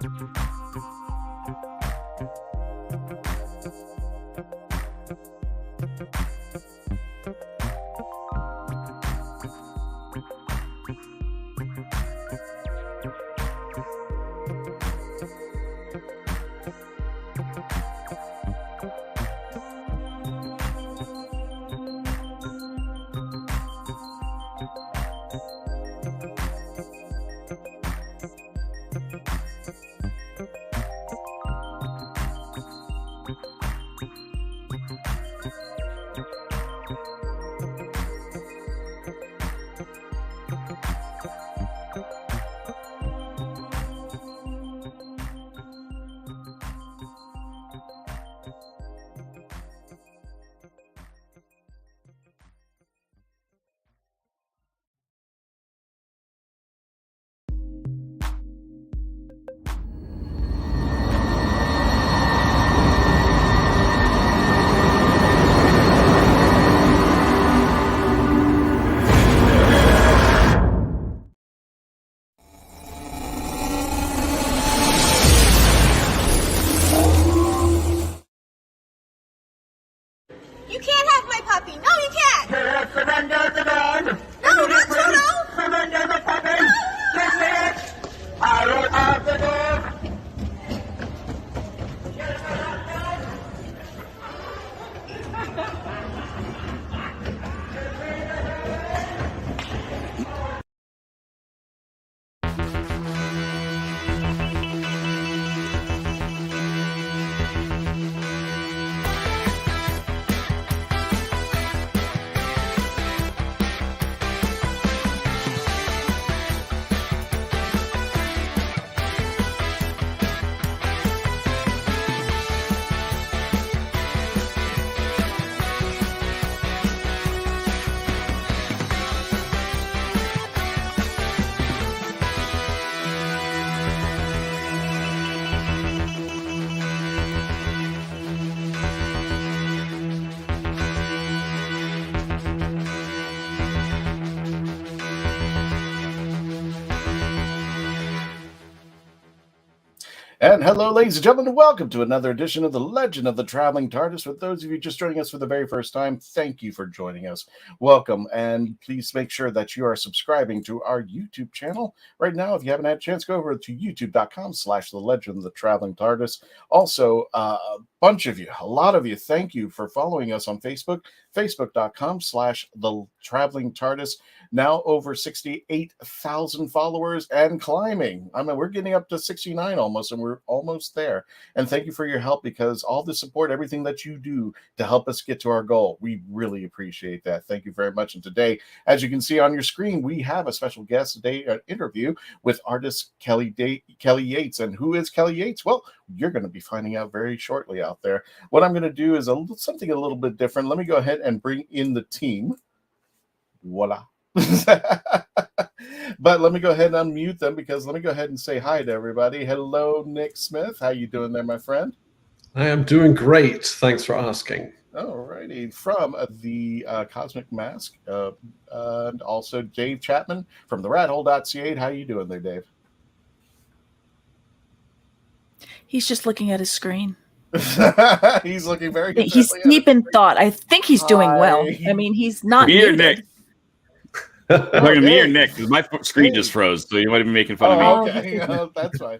You can't have my puppy. No, you can't. Surrender the dog. No, not Toto. Surrender the puppy. Kiss it. I will have the dog. And hello, ladies and gentlemen, and welcome to another edition of The Legend of the Traveling TARDIS. For those of you just joining us for the very first time, thank you for joining us. Welcome, and please make sure that you are subscribing to our YouTube channel. Right now, if you haven't had a chance, go over to youtube.com/The Legend of the Traveling TARDIS. Also, a lot of you, thank you for following us on Facebook, facebook.com/The Traveling TARDIS. Now over 68,000 followers and climbing. I mean, we're getting up to 69 almost, and we're almost there. And thank you for your help, because all the support, everything that you do to help us get to our goal, we really appreciate that. Thank you very much. And today, as you can see on your screen, we have a special guest today, an interview with artist Kelly Yates. And who is Kelly Yates? Well, you're going to be finding out very shortly out there. What I'm going to do is something a little bit different. Let me go ahead and bring in the team. Voila. But let me go ahead and unmute them, because let me go ahead and say hi to everybody. Hello, Nick Smith. How you doing there, my friend? I am doing great. Thanks for asking. All righty. From the Cosmic Mask, and also Dave Chapman from the rathole.ca. How you doing there, Dave? He's just looking at his screen. He's looking very. He's deep in thought. I think he's doing well. I mean, he's not. Me or Nick? Okay. Me or Nick? Because my screen just froze, so you might be making fun of me. Okay, that's fine.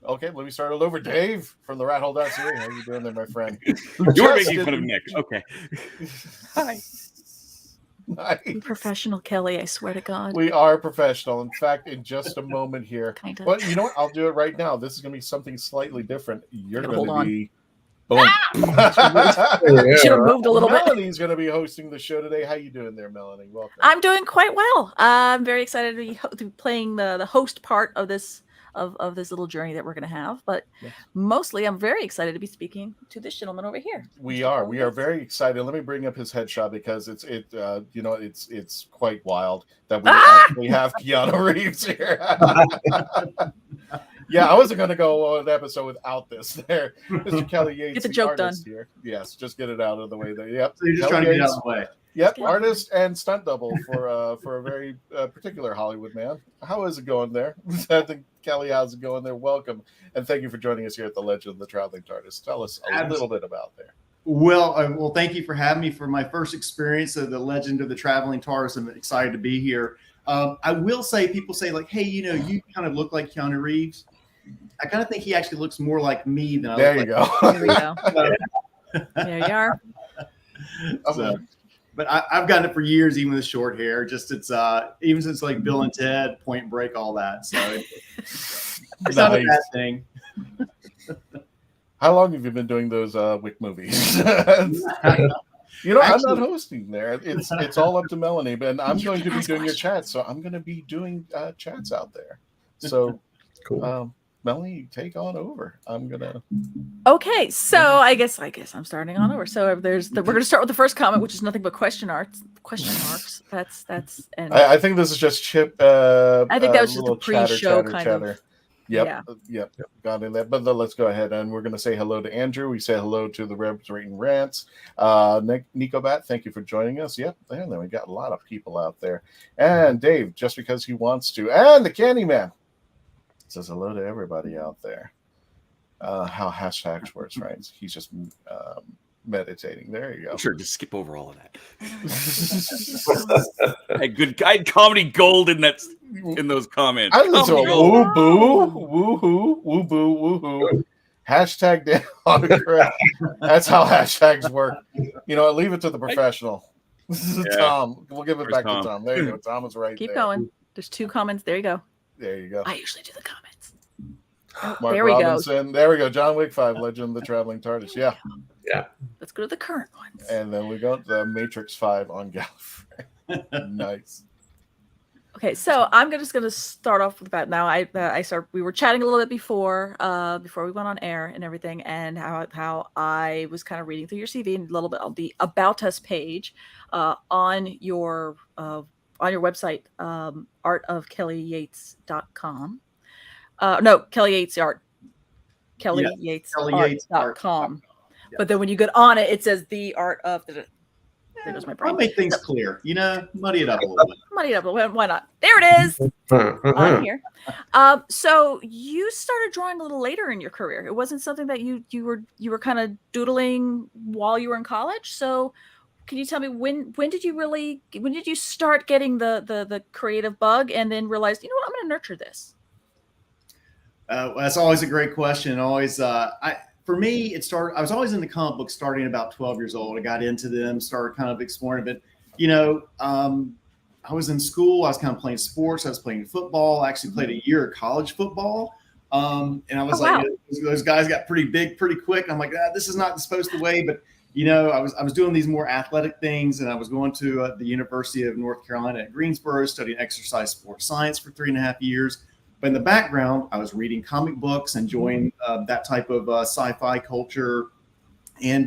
Okay, let me start it over. Dave from the rathole.ca. How you doing there, my friend? You're making fun of Nick. Okay. Hi. Nice. Professional Kelly, I swear to God. We are professional. In fact, in just a moment here. Kind of. But you know what? I'll do it right now. This is going to be something slightly different. You're going Hold to on. be... Boom. Should have moved a little bit. Melanie's going to be hosting the show today. How you doing there, Melanie? Welcome. I'm doing quite well. I'm very excited to be playing the host part of this this little journey that we're going to have. But mostly, I'm very excited to be speaking to this gentleman over here. We are very excited. Let me bring up his headshot, because it's quite wild that we actually have Keanu Reeves here. Yeah, I wasn't going to go on an episode without this. There, Mr. Kelly Yates, Get the joke artist done. here. Yes, just get it out of the way there. Yep. So you're just Kelly trying to get it Yates, out of the way. Yep, Just artist and stunt double for a very particular Hollywood man. How is it going there? I think Kelly, how's it going there? Welcome, and thank you for joining us here at the Legend of the Traveling TARDIS. Tell us a little bit about there. Well, thank you for having me for my first experience of the Legend of the Traveling TARDIS. I'm excited to be here. I will say, people say like, hey, you know, you kind of look like Keanu Reeves. I kind of think he actually looks more like me than I There look you like. go. There we go. There you are. So, but I've gotten it for years, even with short hair. Just it's even since like Bill and Ted, Point Break, all that. So it's not a bad thing. How long have you been doing those Wick movies? You know, I'm not hosting there. It's all up to Melanie, and I'm going to be doing your chats, so I'm going to be doing chats out there. So, Cool. Melanie, take on over. I'm gonna. Okay, so I guess I'm starting on over. So we're going to start with the first comment, which is nothing but question marks. That's. And I think this is just Chip. I think that was just a little pre-show kind of. Yep. Got in that. But let's go ahead and we're going to say hello to Andrew. We say hello to the Rebs Rating Rants. Nico Bat, thank you for joining us. Yep, and then we got a lot of people out there. And Dave, just because he wants to. And the Candyman says hello to everybody out there. How hashtags works, right? He's just meditating. There you go. Sure, just skip over all of that. I had comedy gold in those comments. I listen to Comedy gold. woo boo, woo boo, woo hoo. Hashtag down autocorrect. That's how hashtags work. You know, leave it to the professional. Tom. We'll give it back to Tom. There you go. Tom is right Keep there. going. There's 2 comments. There you go. There you go. I usually do the comments. Mark there we Robinson. Go. There we go. John Wick 5, Legend of the Traveling TARDIS. Yeah. Let's go to the current ones. And then we got the Matrix 5 on Gallifrey. Nice. Okay, so I'm just going to start off with that. Now, we were chatting a little bit before we went on air and everything, and how I was kind of reading through your CV and a little bit on the About Us page on your website, artofkellyyates.com. No, Kelly Yates Art. KellyYatesArt.com. Yeah. But then when you get on it, it says the art of the. There goes my brain. I'll make things clear. You know, muddy it up a little bit. Muddy it up. Why not? There it is. On here. So you started drawing a little later in your career. It wasn't something that you were kind of doodling while you were in college. So can you tell me when did you start getting the creative bug and then realize, you know what, I'm going to nurture this? That's always a great question. Always, for me, it started. I was always into comic books starting about 12 years old. I got into them, started kind of exploring a bit. You know, I was in school. I was kind of playing sports. I was playing football. I actually played a year of college football. And I was those guys got pretty big pretty quick. I'm like, this is not supposed to way. But, you know, I was doing these more athletic things, and I was going to the University of North Carolina at Greensboro, studying exercise sports science for 3.5 years. But in the background, I was reading comic books, enjoying that type of sci-fi culture. And,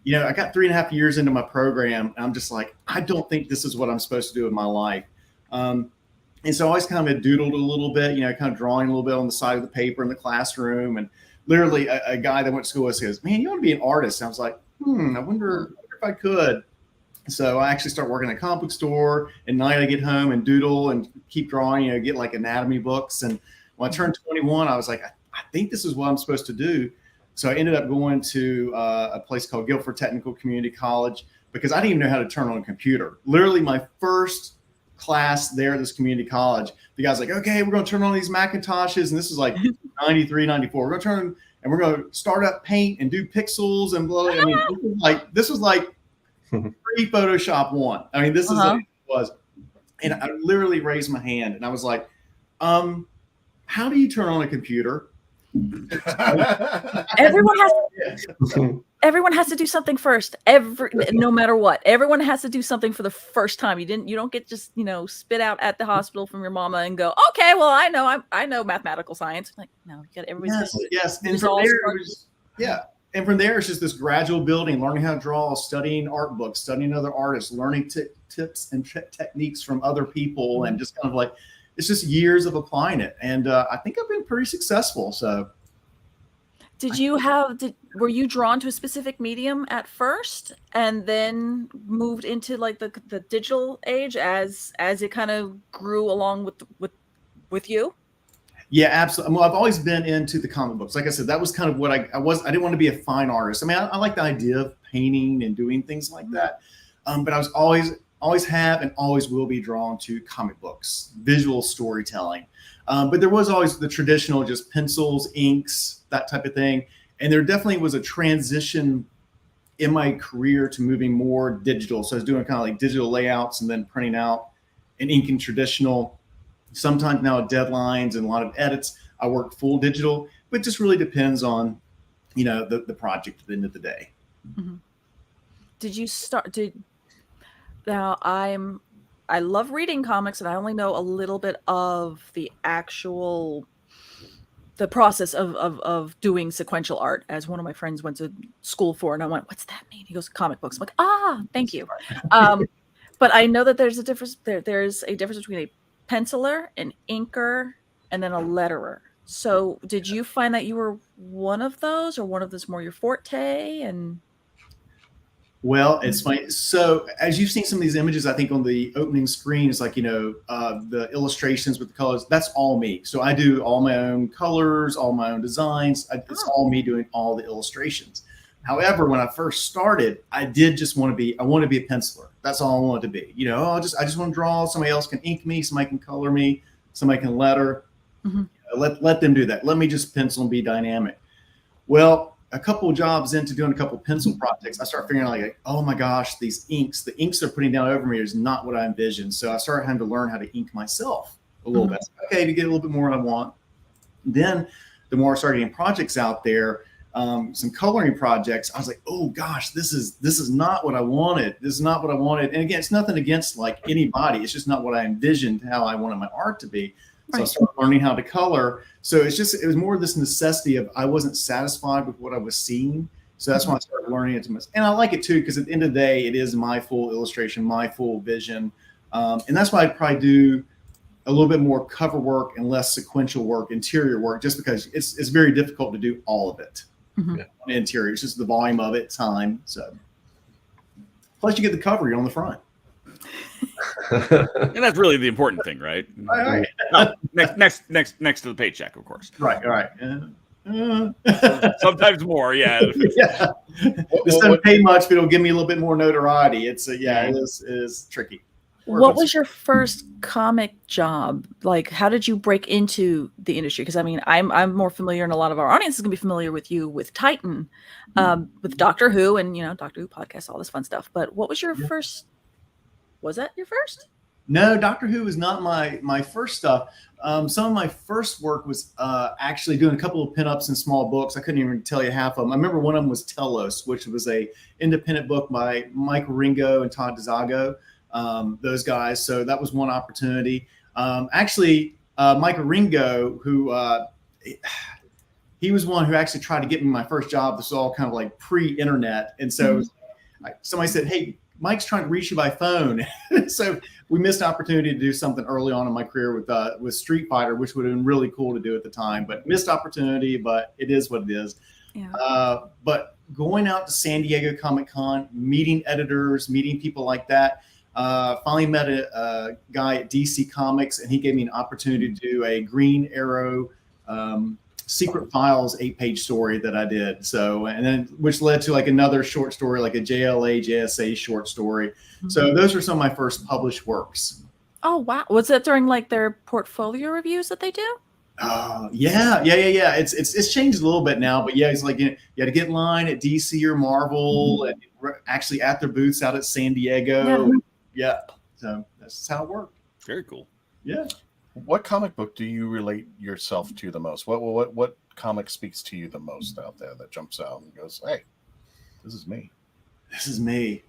you know, I got 3.5 years into my program, and I'm just like, I don't think this is what I'm supposed to do in my life. And so I always kind of doodled a little bit, you know, kind of drawing a little bit on the side of the paper in the classroom. And literally a guy that went to school with us goes, man, you want to be an artist? And I was like, I wonder if I could. So I actually start working at a comic book store. At night, I get home and doodle and keep drawing, you know, get like anatomy books. And when I turned 21, I was like, I think this is what I'm supposed to do. So I ended up going to a place called Guilford Technical Community College because I didn't even know how to turn on a computer. Literally my first class there at this community college, the guy's like, okay, we're going to turn on these Macintoshes. And this is like 93, 94. We're going to turn and we're going to start up paint and do pixels and blah. I mean, this was like pre-Photoshop 1. I mean, this is what it was. And I literally raised my hand and I was like, how do you turn on a computer? Everyone has to do something first. No matter what, everyone has to do something for the first time. You don't get just, you know, spit out at the hospital from your mama and go, okay, well, I know mathematical science. Like, no, you got everybody's yes. And from there, and from there, it's just this gradual building, learning how to draw, studying art books, studying other artists, learning tips and techniques from other people, and just kind of like it's just years of applying it. And I think I've been pretty successful. So were you drawn to a specific medium at first and then moved into like the digital age as it kind of grew along with you? Yeah, absolutely. Well, I've always been into the comic books. Like I said, that was kind of what I was. I didn't want to be a fine artist. I mean, I like the idea of painting and doing things like that. But I was always have and always will be drawn to comic books, visual storytelling. But there was always the traditional, just pencils, inks, that type of thing. And there definitely was a transition in my career to moving more digital. So I was doing kind of like digital layouts and then printing out and inking traditional. Sometimes now at deadlines and a lot of edits, I work full digital, but it just really depends on, the project at the end of the day. Mm-hmm. Now I love reading comics and I only know a little bit of the process of doing sequential art, as one of my friends went to school for, and I went, what's that mean? He goes, comic books. I'm like, thank you. But I know that there's a difference. There's a difference between a penciler, an inker, and then a letterer. So did you find that you were one of those, or one of those more your forte? And well, it's funny. So as you've seen some of these images, I think on the opening screen, it's like, the illustrations with the colors, that's all me. So I do all my own colors, all my own designs. It's all me doing all the illustrations. However, when I first started, I did just want to be a penciler. That's all I wanted to be. I just want to draw. Somebody else can ink me. Somebody can color me. Somebody can letter. Mm-hmm. Let them do that. Let me just pencil and be dynamic. Well, a couple of jobs into doing a couple of pencil projects, I started figuring out like, oh my gosh, the inks they're putting down over me is not what I envisioned. So I started having to learn how to ink myself a little bit. Okay, to get a little bit more what I want. Then the more I started getting projects out there, some coloring projects, I was like, oh gosh, this is not what I wanted. This is not what I wanted. And again, it's nothing against like anybody. It's just not what I envisioned how I wanted my art to be. So I started learning how to color. So it was more this necessity of I wasn't satisfied with what I was seeing. So that's when I started learning it to myself. And I like it too, because at the end of the day, it is my full illustration, my full vision. And that's why I'd probably do a little bit more cover work and less sequential work, interior work, just because it's very difficult to do all of it. Mm-hmm. Interior, it's just the volume of it, time. So plus you get the cover, you're on the front. And that's really the important thing, right? Right. Oh, next to the paycheck, of course. Right. Sometimes more, yeah. Yeah. This doesn't pay much, but it'll give me a little bit more notoriety. It is tricky. What was your first comic job? Like, how did you break into the industry? Because I mean, I'm more familiar, and a lot of our audience is going to be familiar with you with Titan, with Doctor Who, and Doctor Who podcast, all this fun stuff. But what was your first? Was that your first? No, Doctor Who was not my first stuff. Some of my first work was actually doing a couple of pinups in small books. I couldn't even tell you half of them. I remember one of them was Telos, which was a independent book by Mike Ringo and Todd DeZago. Those guys. So that was one opportunity. Actually, Michael Ringo, who he was one who actually tried to get me my first job. This was all kind of like pre-internet. And so somebody said, hey, Mike's trying to reach you by phone. So we missed an opportunity to do something early on in my career with Street Fighter, which would have been really cool to do at the time, but missed opportunity, but it is what it is. Yeah. But going out to San Diego Comic-Con, meeting editors, meeting people like that, finally met a guy at DC Comics, and he gave me an opportunity to do a Green Arrow Secret Files 8-page story that I did. So, and then which led to like another short story, like a JSA short story. Mm-hmm. So those are some of my first published works. Oh, wow. Was that during like their portfolio reviews that they do? Yeah. It's changed a little bit now, but yeah, it's like, you had to get in line at DC or Marvel, and actually at their booths out at San Diego. Yeah. So that's how it worked. Very cool. Yeah. What comic book do you relate yourself to the most? What comic speaks to you the most out there that jumps out and goes, hey, this is me? This is me.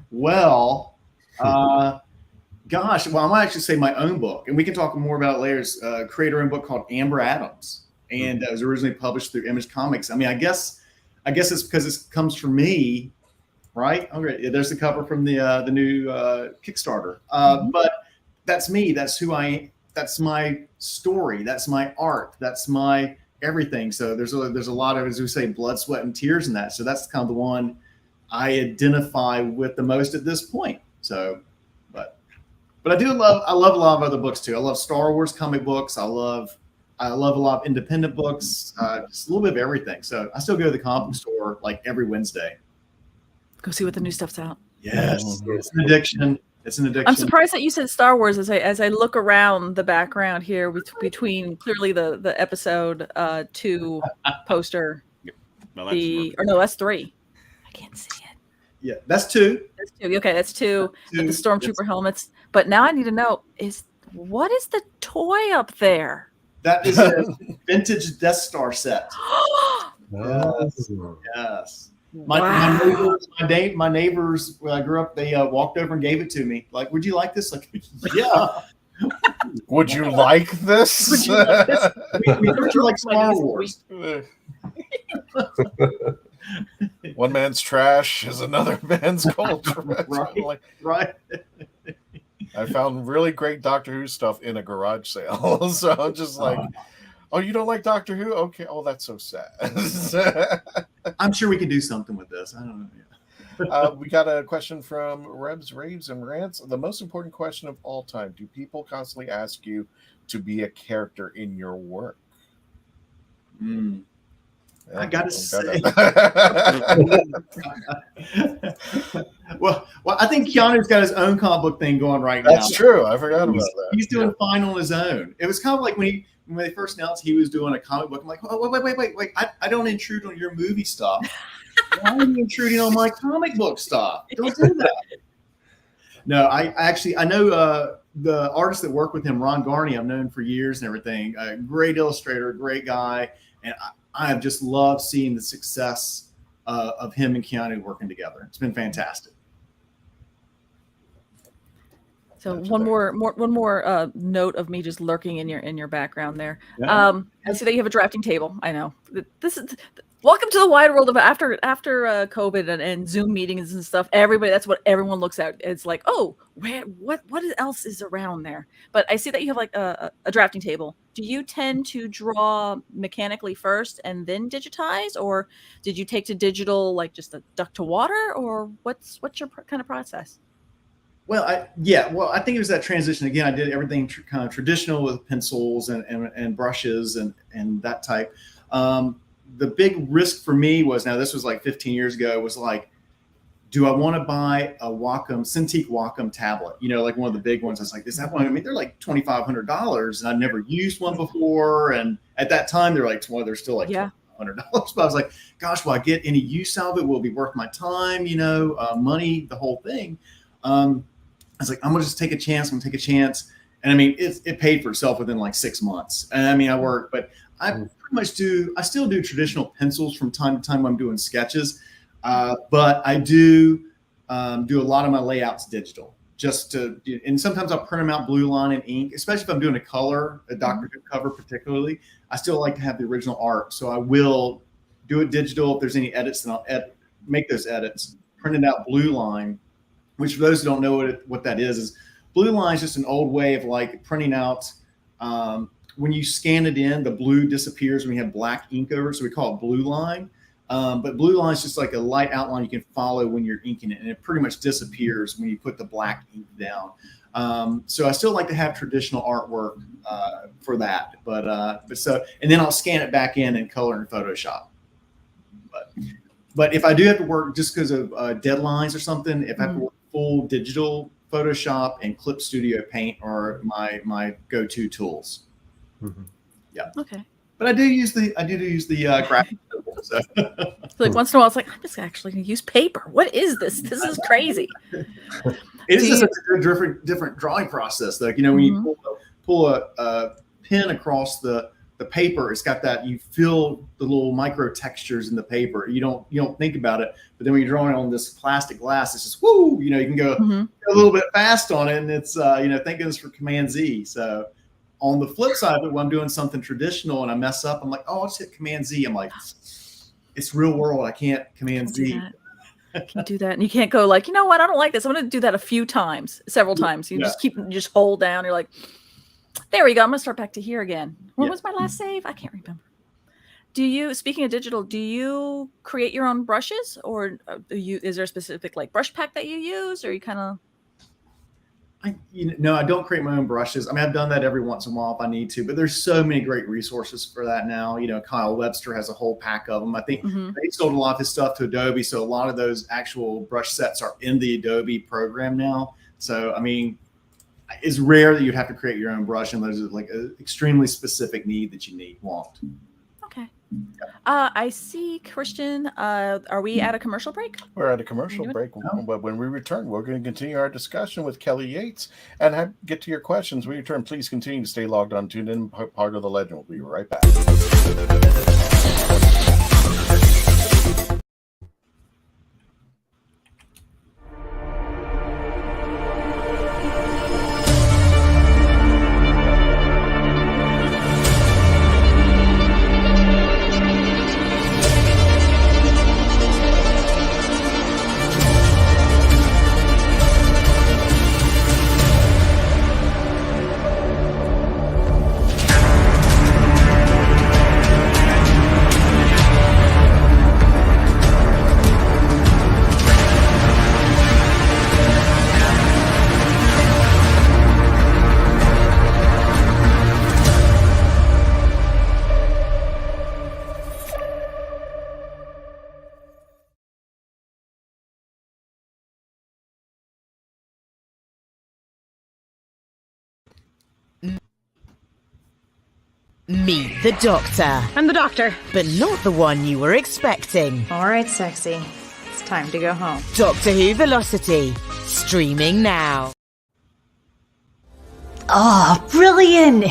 Well, gosh, well, I might actually say my own book, and we can talk more about it later. It's a creator-owned book called Amber Adams, and it was originally published through Image Comics. I mean, I guess it's because it comes from me, right? Okay, there's the cover from the new Kickstarter. But that's me. That's who I my story. That's my art. That's my everything. So there's a lot of, as we say, blood, sweat, and tears in that. So that's kind of the one I identify with the most at this point. So, but I love a lot of other books too. I love Star Wars comic books. I love a lot of independent books, just a little bit of everything. So I still go to the comic book store like every Wednesday. Go see what the new stuff's out. Yes, it's an addiction. It's an addiction. I'm surprised that you said Star Wars as I look around the background here between clearly the episode 2 poster. Well, That's 3. I can't see it. Yeah, that's 2. That's 2. Okay, that's 2. With the Stormtrooper helmets. But now I need to know what is the toy up there? That is a vintage Death Star set. Yes. My neighbors, when I grew up, they walked over and gave it to me. Like, would you like this? Like, yeah. Would you like this? Would you like this? We like Star Wars. One man's trash is another man's culture. Right. I found really great Doctor Who stuff in a garage sale. So I'm just like, oh, you don't like Doctor Who? Okay. Oh, that's so sad. I'm sure we could do something with this. I don't know. We got a question from Rebs, Raves, and Rants. The most important question of all time. Do people constantly ask you to be a character in your work? Yeah, I gotta say. well, I think Keanu's got his own comic book thing going right now. That's true. I forgot about that. He's doing fine on his own. It was kind of like when they first announced he was doing a comic book. I'm like, oh, wait. I don't intrude on your movie stuff. Why are you intruding on my comic book stuff? Don't do that. No, I know the artist that worked with him, Ron Garney. I've known for years and everything. A great illustrator, great guy, and I have just loved seeing the success of him and Keanu working together. It's been fantastic. So one more note of me just lurking in your background there. Yeah. I see that you have a drafting table. I know this is welcome to the wide world of after COVID and Zoom meetings and stuff. That's what everyone looks at. It's like, oh, what else is around there? But I see that you have like a drafting table. Do you tend to draw mechanically first and then digitize, or did you take to digital like just a duck to water, or what's your kind of process? Well, I think it was that transition again. I did everything kind of traditional with pencils and brushes and that type. The big risk for me was, now this was like 15 years ago, was like, do I want to buy a Cintiq Wacom tablet? You know, like one of the big ones. I was like, is that one? I mean, they're like $2,500, and I've never used one before. And at that time, they're still like $2,500. But I was like, gosh, will I get any use out of it? Will it be worth my time? You know, money, the whole thing. I was like, I'm gonna just take a chance. I'm gonna take a chance. And I mean, it paid for itself within like 6 months. And I mean, I worked, but I pretty much I still do traditional pencils from time to time when I'm doing sketches. But I do a lot of my layouts digital, and sometimes I'll print them out blue line and ink, especially if I'm doing a Doctor Who cover particularly. I still like to have the original art. So I will do it digital. If there's any edits, then I'll make those edits, print it out blue line, which for those who don't know what that is blue line is just an old way of like printing out. When you scan it in, the blue disappears when you have black ink over it. So we call it blue line. But blue line is just like a light outline you can follow when you're inking it. And it pretty much disappears when you put the black ink down. So I still like to have traditional artwork for that. And then I'll scan it back in color in Photoshop. But if I do have to work just because of deadlines or something, if I have to work full digital, Photoshop and Clip Studio Paint are my go-to tools. Mm-hmm. Yeah. Okay. But I do use the graphic tool. So. Like once in a while, it's like, I'm just actually going to use paper. What is this? This is crazy. It is just a different drawing process, though. You know, when you pull a pen across the paper, it's got that, you feel the little micro textures in the paper. You don't think about it, but then when you're drawing on this plastic glass, it's just woo. You know, you can go a little bit fast on it, and it's thank goodness for Command Z. So. On the flip side of it, when I'm doing something traditional and I mess up, I'm like, oh, I'll just hit Command Z. I'm like, it's real world. I can't Command Z. Can't do that. And you can't go like, you know what? I don't like this. I'm going to do that several times. You just hold down. You're like, There we go. I'm gonna start back to here again. What Yeah. was my last save? I can't remember. Do you, speaking of digital, do you create your own brushes, or is there a specific like brush pack that you use, or you kind of? No, I don't create my own brushes. I mean, I've done that every once in a while if I need to, but there's so many great resources for that now. Kyle Webster has a whole pack of them. I think they sold a lot of his stuff to Adobe, so a lot of those actual brush sets are in the Adobe program now. So, I mean, it's rare that you'd have to create your own brush unless it's like an extremely specific need that you want. Okay. I see, Christian. Are we at a commercial break? We're at a commercial break, but when we return, we're going to continue our discussion with Kelly Yates and get to your questions. When we return, please continue to stay logged on, tuned in, part of the legend. We'll be right back. Meet the Doctor. I'm the Doctor. But not the one you were expecting. All right, sexy. It's time to go home. Doctor Who Velocity. Streaming now. Oh, brilliant!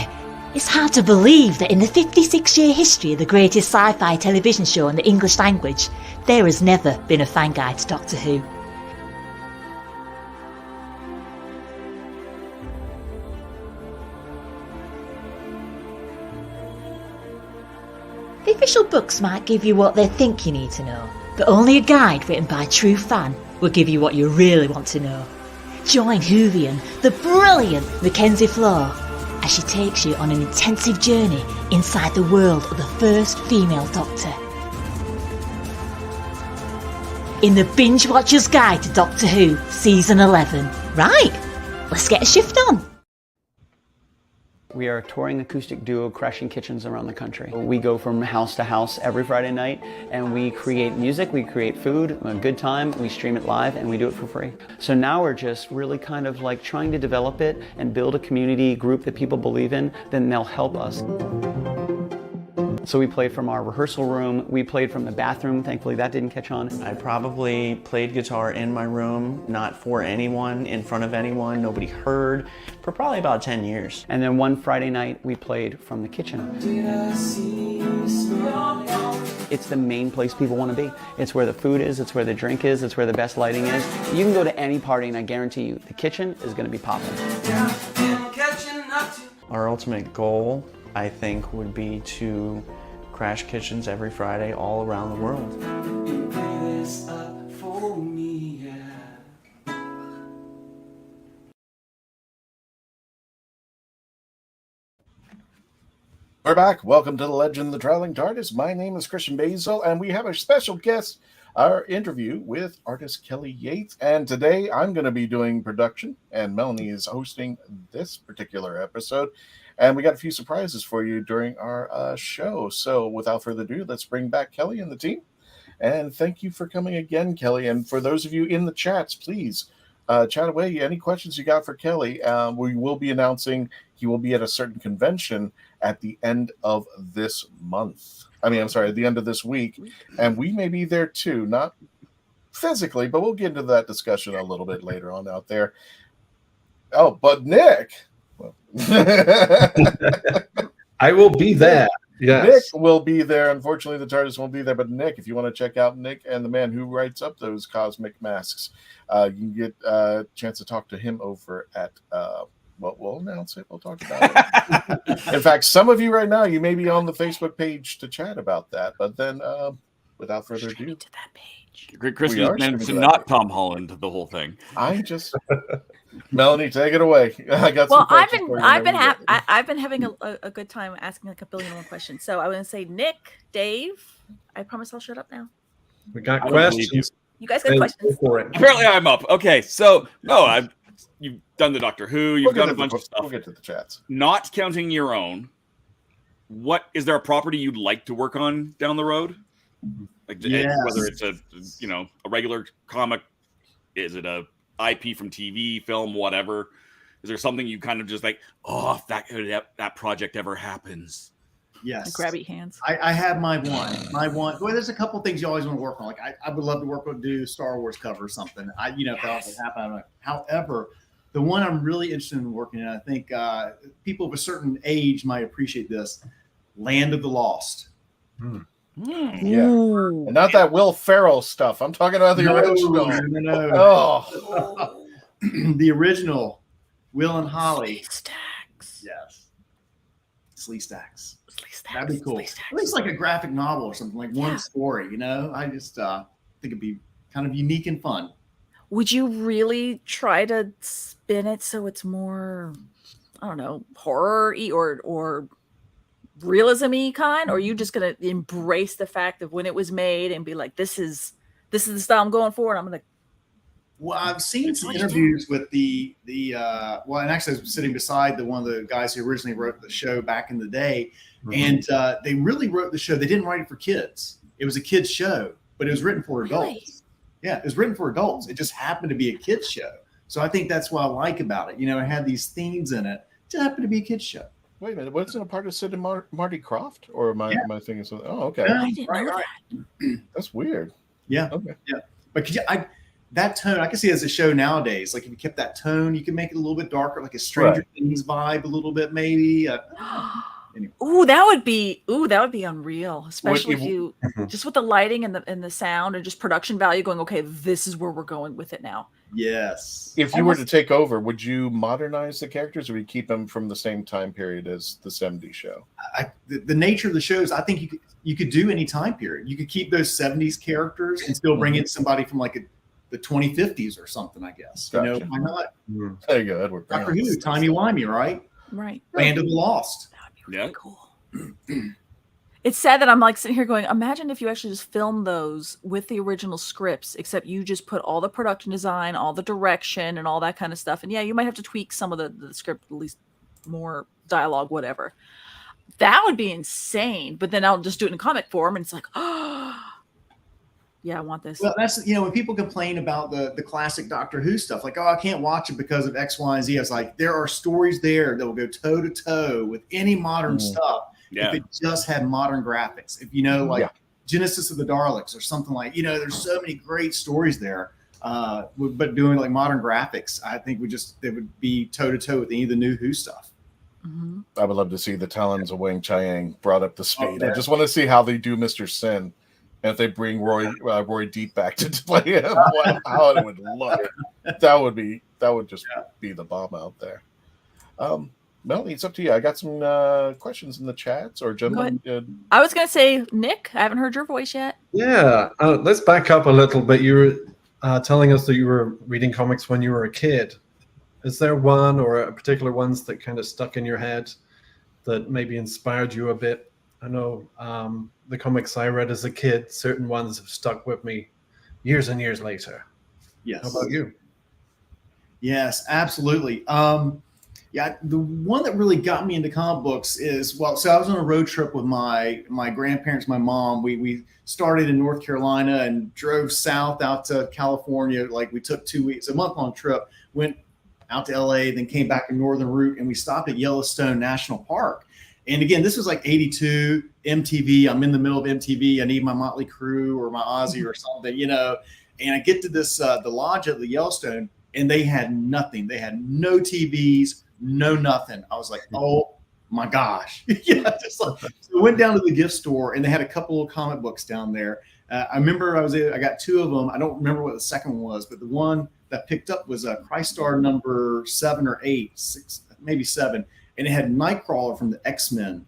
It's hard to believe that in the 56-year history of the greatest sci-fi television show in the English language, there has never been a fan guide to Doctor Who. The official books might give you what they think you need to know, but only a guide written by a true fan will give you what you really want to know. Join Whovian, the brilliant Mackenzie Flaw, as she takes you on an intensive journey inside the world of the first female Doctor. In the Binge Watcher's Guide to Doctor Who, Season 11. Right, let's get a shift on. We are a touring acoustic duo crashing kitchens around the country. We go from house to house every Friday night and we create music, we create food, a good time, we stream it live and we do it for free. So now we're just really kind of like trying to develop it and build a community group that people believe in, then they'll help us. So we played from our rehearsal room, we played from the bathroom, thankfully that didn't catch on. I probably played guitar in my room, not for anyone, in front of anyone, nobody heard, for probably about 10 years. And then one Friday night we played from the kitchen. It's the main place people want to be. It's where the food is, it's where the drink is, it's where the best lighting is. You can go to any party and I guarantee you, the kitchen is going to be popping. Our ultimate goal, I think, would be to crash kitchens every Friday all around the world. We're back. Welcome to the Legend of the Traveling TARDIS. My name is Christian Basil, and we have a special guest, our interview with artist Kelly Yates. And today I'm going to be doing production, and Melanie is hosting this particular episode. And we got a few surprises for you during our show. So without further ado, let's bring back Kelly and the team. And thank you for coming again, Kelly. And for those of you in the chats, please chat away. Any questions you got for Kelly? We will be announcing he will be at a certain convention at the end of this month. At the end of this week. And we may be there too, not physically, but we'll get into that discussion a little bit later on out there. Oh, but Nick... Well. I will be there. Yes. Nick will be there. Unfortunately, the TARDIS won't be there. But Nick, if you want to check out Nick and the man who writes up those cosmic masks, you can get a chance to talk to him over at. We'll announce it. We'll talk about it. In fact, some of you right now, you may be on the Facebook page to chat about that. But then, without further ado, to that page. Chris We are managed to shooting for not that. Tom Holland the whole thing. I just Melanie, take it away. I got Well, some questions for you whenever you're ready. I've been having a good time asking like a billion and one questions. So I want to say, Nick, Dave, I promise I'll shut up now. We got I don't believe questions. You guys got questions. For it. Apparently, I'm up. Okay, so no, you've done the Doctor Who, you've done a bunch of stuff. We'll get to the chats. Not counting your own, what is there a property you'd like to work on down the road? Like whether it's a regular comic, is it a IP from TV, film, whatever? Is there something you kind of just like, oh, if that project ever happens? Yes. Like grabby hands. I have my one. Well, there's a couple things you always want to work on. Like I would love to do Star Wars cover or something. If that would happen. I don't know. However, the one I'm really interested in working in, I think people of a certain age might appreciate this. Land of the Lost. Yeah, and not that Will Ferrell stuff. I'm talking about the original. No. Oh, the original Will and Holly. Stacks. Yes. Slee Stacks. That'd be cool. At least like a graphic novel or something, like one story, I just think it'd be kind of unique and fun. Would you really try to spin it so it's more, I don't know, horror-y or realism-y kind? Or are you just going to embrace the fact of when it was made and be like, this is the style I'm going for, and I'm going to. Well, I've seen some interviews with and actually I was sitting beside one of the guys who originally wrote the show back in the day. And they really wrote the show. They didn't write it for kids. It was a kids show, but it was written for adults. Really? Yeah, it was written for adults. It just happened to be a kids show. So I think that's what I like about it. It had these themes in it. It just happened to be a kids show. wait a minute. Wasn't a part of Sid and Marty Croft? Or am I thinking something? Oh, okay. I didn't know that. That's weird. Yeah. Okay. Yeah. But that tone, I can see it as a show nowadays. Like if you kept that tone, you can make it a little bit darker, like a Stranger Things vibe a little bit, maybe. Anyway. Ooh, that would be unreal, especially if you just with the lighting and the sound and just production value going, okay, this is where we're going with it now. Yes. If you were to take over, would you modernize the characters or would you keep them from the same time period as the 70s show? The nature of the shows, I think you could do any time period. You could keep those 70s characters and still bring in somebody from like the 2050s or something, I guess. Gotcha. Why not? There you go, Edward. Doctor Who, timey-wimey, right? Right. Land of the Lost. Really cool. It's sad that I'm like sitting here going, imagine if you actually just filmed those with the original scripts, except you just put all the production design, all the direction, and all that kind of stuff. And yeah, you might have to tweak some of the script, at least more dialogue, whatever. That would be insane. But then I'll just do it in comic form, and it's like, oh, yeah, I want this. Well, that's when people complain about the classic Doctor Who stuff, like, oh, I can't watch it because of X, Y, and Z. I was like, there are stories there that will go toe to toe with any modern stuff. Yeah. If it just had modern graphics, if Genesis of the Daleks or something like, there's so many great stories there. But doing like modern graphics, I think they would be toe to toe with any of the new Who stuff. Mm-hmm. I would love to see the talons of Wang Chiang brought up to speed. Oh, yeah. I just want to see how they do Mr. Sin. And if they bring Roy Deep back to play him, how it would look. That would just be the bomb out there. Melanie, it's up to you. I got some questions in the chats or gentlemen. I was going to say, Nick, I haven't heard your voice yet. Yeah, let's back up a little bit. You were telling us that you were reading comics when you were a kid. Is there one or a particular ones that kind of stuck in your head that maybe inspired you a bit? I know the comics I read as a kid, certain ones have stuck with me years and years later. Yes. How about you? Yes, absolutely. The one that really got me into comic books is, so I was on a road trip with my grandparents, my mom. We started in North Carolina and drove south out to California. Like we took 2 weeks, a month-long trip, went out to LA, then came back a northern route, and we stopped at Yellowstone National Park. And again, this was like 82 MTV. I'm in the middle of MTV. I need my Motley Crue or my Ozzy or something, And I get to this the lodge at the Yellowstone, and they had nothing. They had no TVs, no nothing. I was like, oh my gosh. So I went down to the gift store, and they had a couple of comic books down there. I remember I got 2 of them. I don't remember what the second one was, but the one that picked up was Cyrstar number 7 or 8, 6, maybe 7. And it had Nightcrawler from the X-Men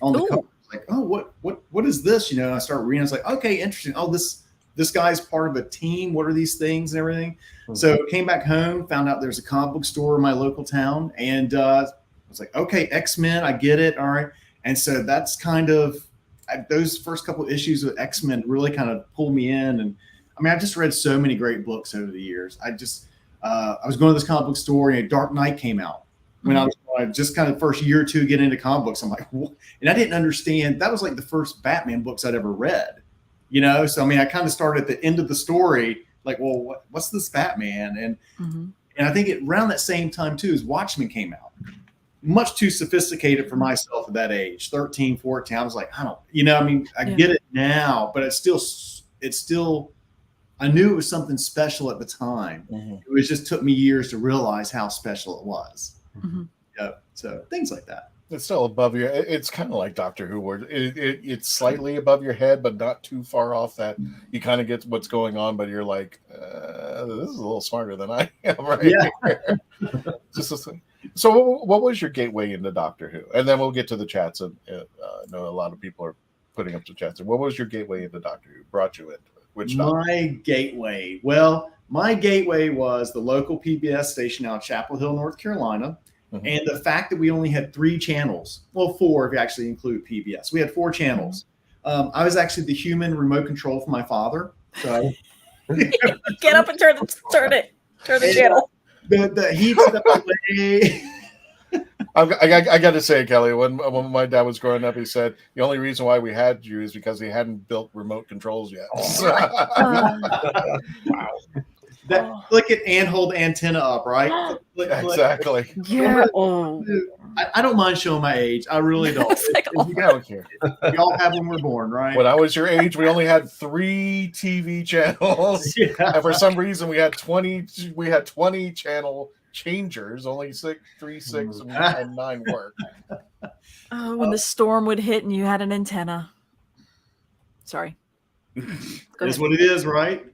on the cover. Like, oh, what is this? And I started reading. I was like, okay, interesting. Oh, this this guy's part of a team. What are these things and everything? So came back home, found out there's a comic book store in my local town, and I was like, okay, X-Men, I get it. All right. And so that's kind of those first couple issues of X-Men really kind of pulled me in. And I mean, I've just read so many great books over the years. I was going to this comic book store, and Dark Knight came out when I was just kind of the first year or two getting into comic books. I'm like, what? And I didn't understand. That was like the first Batman books I'd ever read, you know? So, I mean, I kind of started at the end of the story, like, well, what's this Batman? And I think around that same time too, as Watchmen came out, much too sophisticated for myself at that age, 13, 14. I was like, I don't, you know, I mean, I get it now, but it's still, I knew it was something special at the time. It just took me years to realize how special it was. Yeah, so things like that. It's still above your. It's kind of like Doctor Who, where it's slightly above your head, but not too far off that you kind of get what's going on. But you're like, this is a little smarter than I am, right? Yeah. So, what was your gateway into Doctor Who? And then we'll get to the chats. And I know a lot of people are putting up the chats. What was your gateway into Doctor Who? Brought you into it? Which my gateway? Well, my gateway was the local PBS station out of Chapel Hill, North Carolina. And the fact that we only had 3 channels, well, 4 if you actually include PBS. We had 4 channels. I was actually the human remote control for my father. So get up and turn the channel. The heat stepped away. I got to say, Kelly, when my dad was growing up, he said the only reason why we had you is because he hadn't built remote controls yet. Wow. Click it and hold antenna up, right? Exactly. Yeah. I don't mind showing my age. I really don't. You don't care. We all have when we're born, right? When I was your age, we only had 3 TV channels, and for some reason, we had 20. We had 20 channel changers. Only 3, 6, and 9 work. Oh, when the storm would hit and you had an antenna. Sorry. That's what it is, right?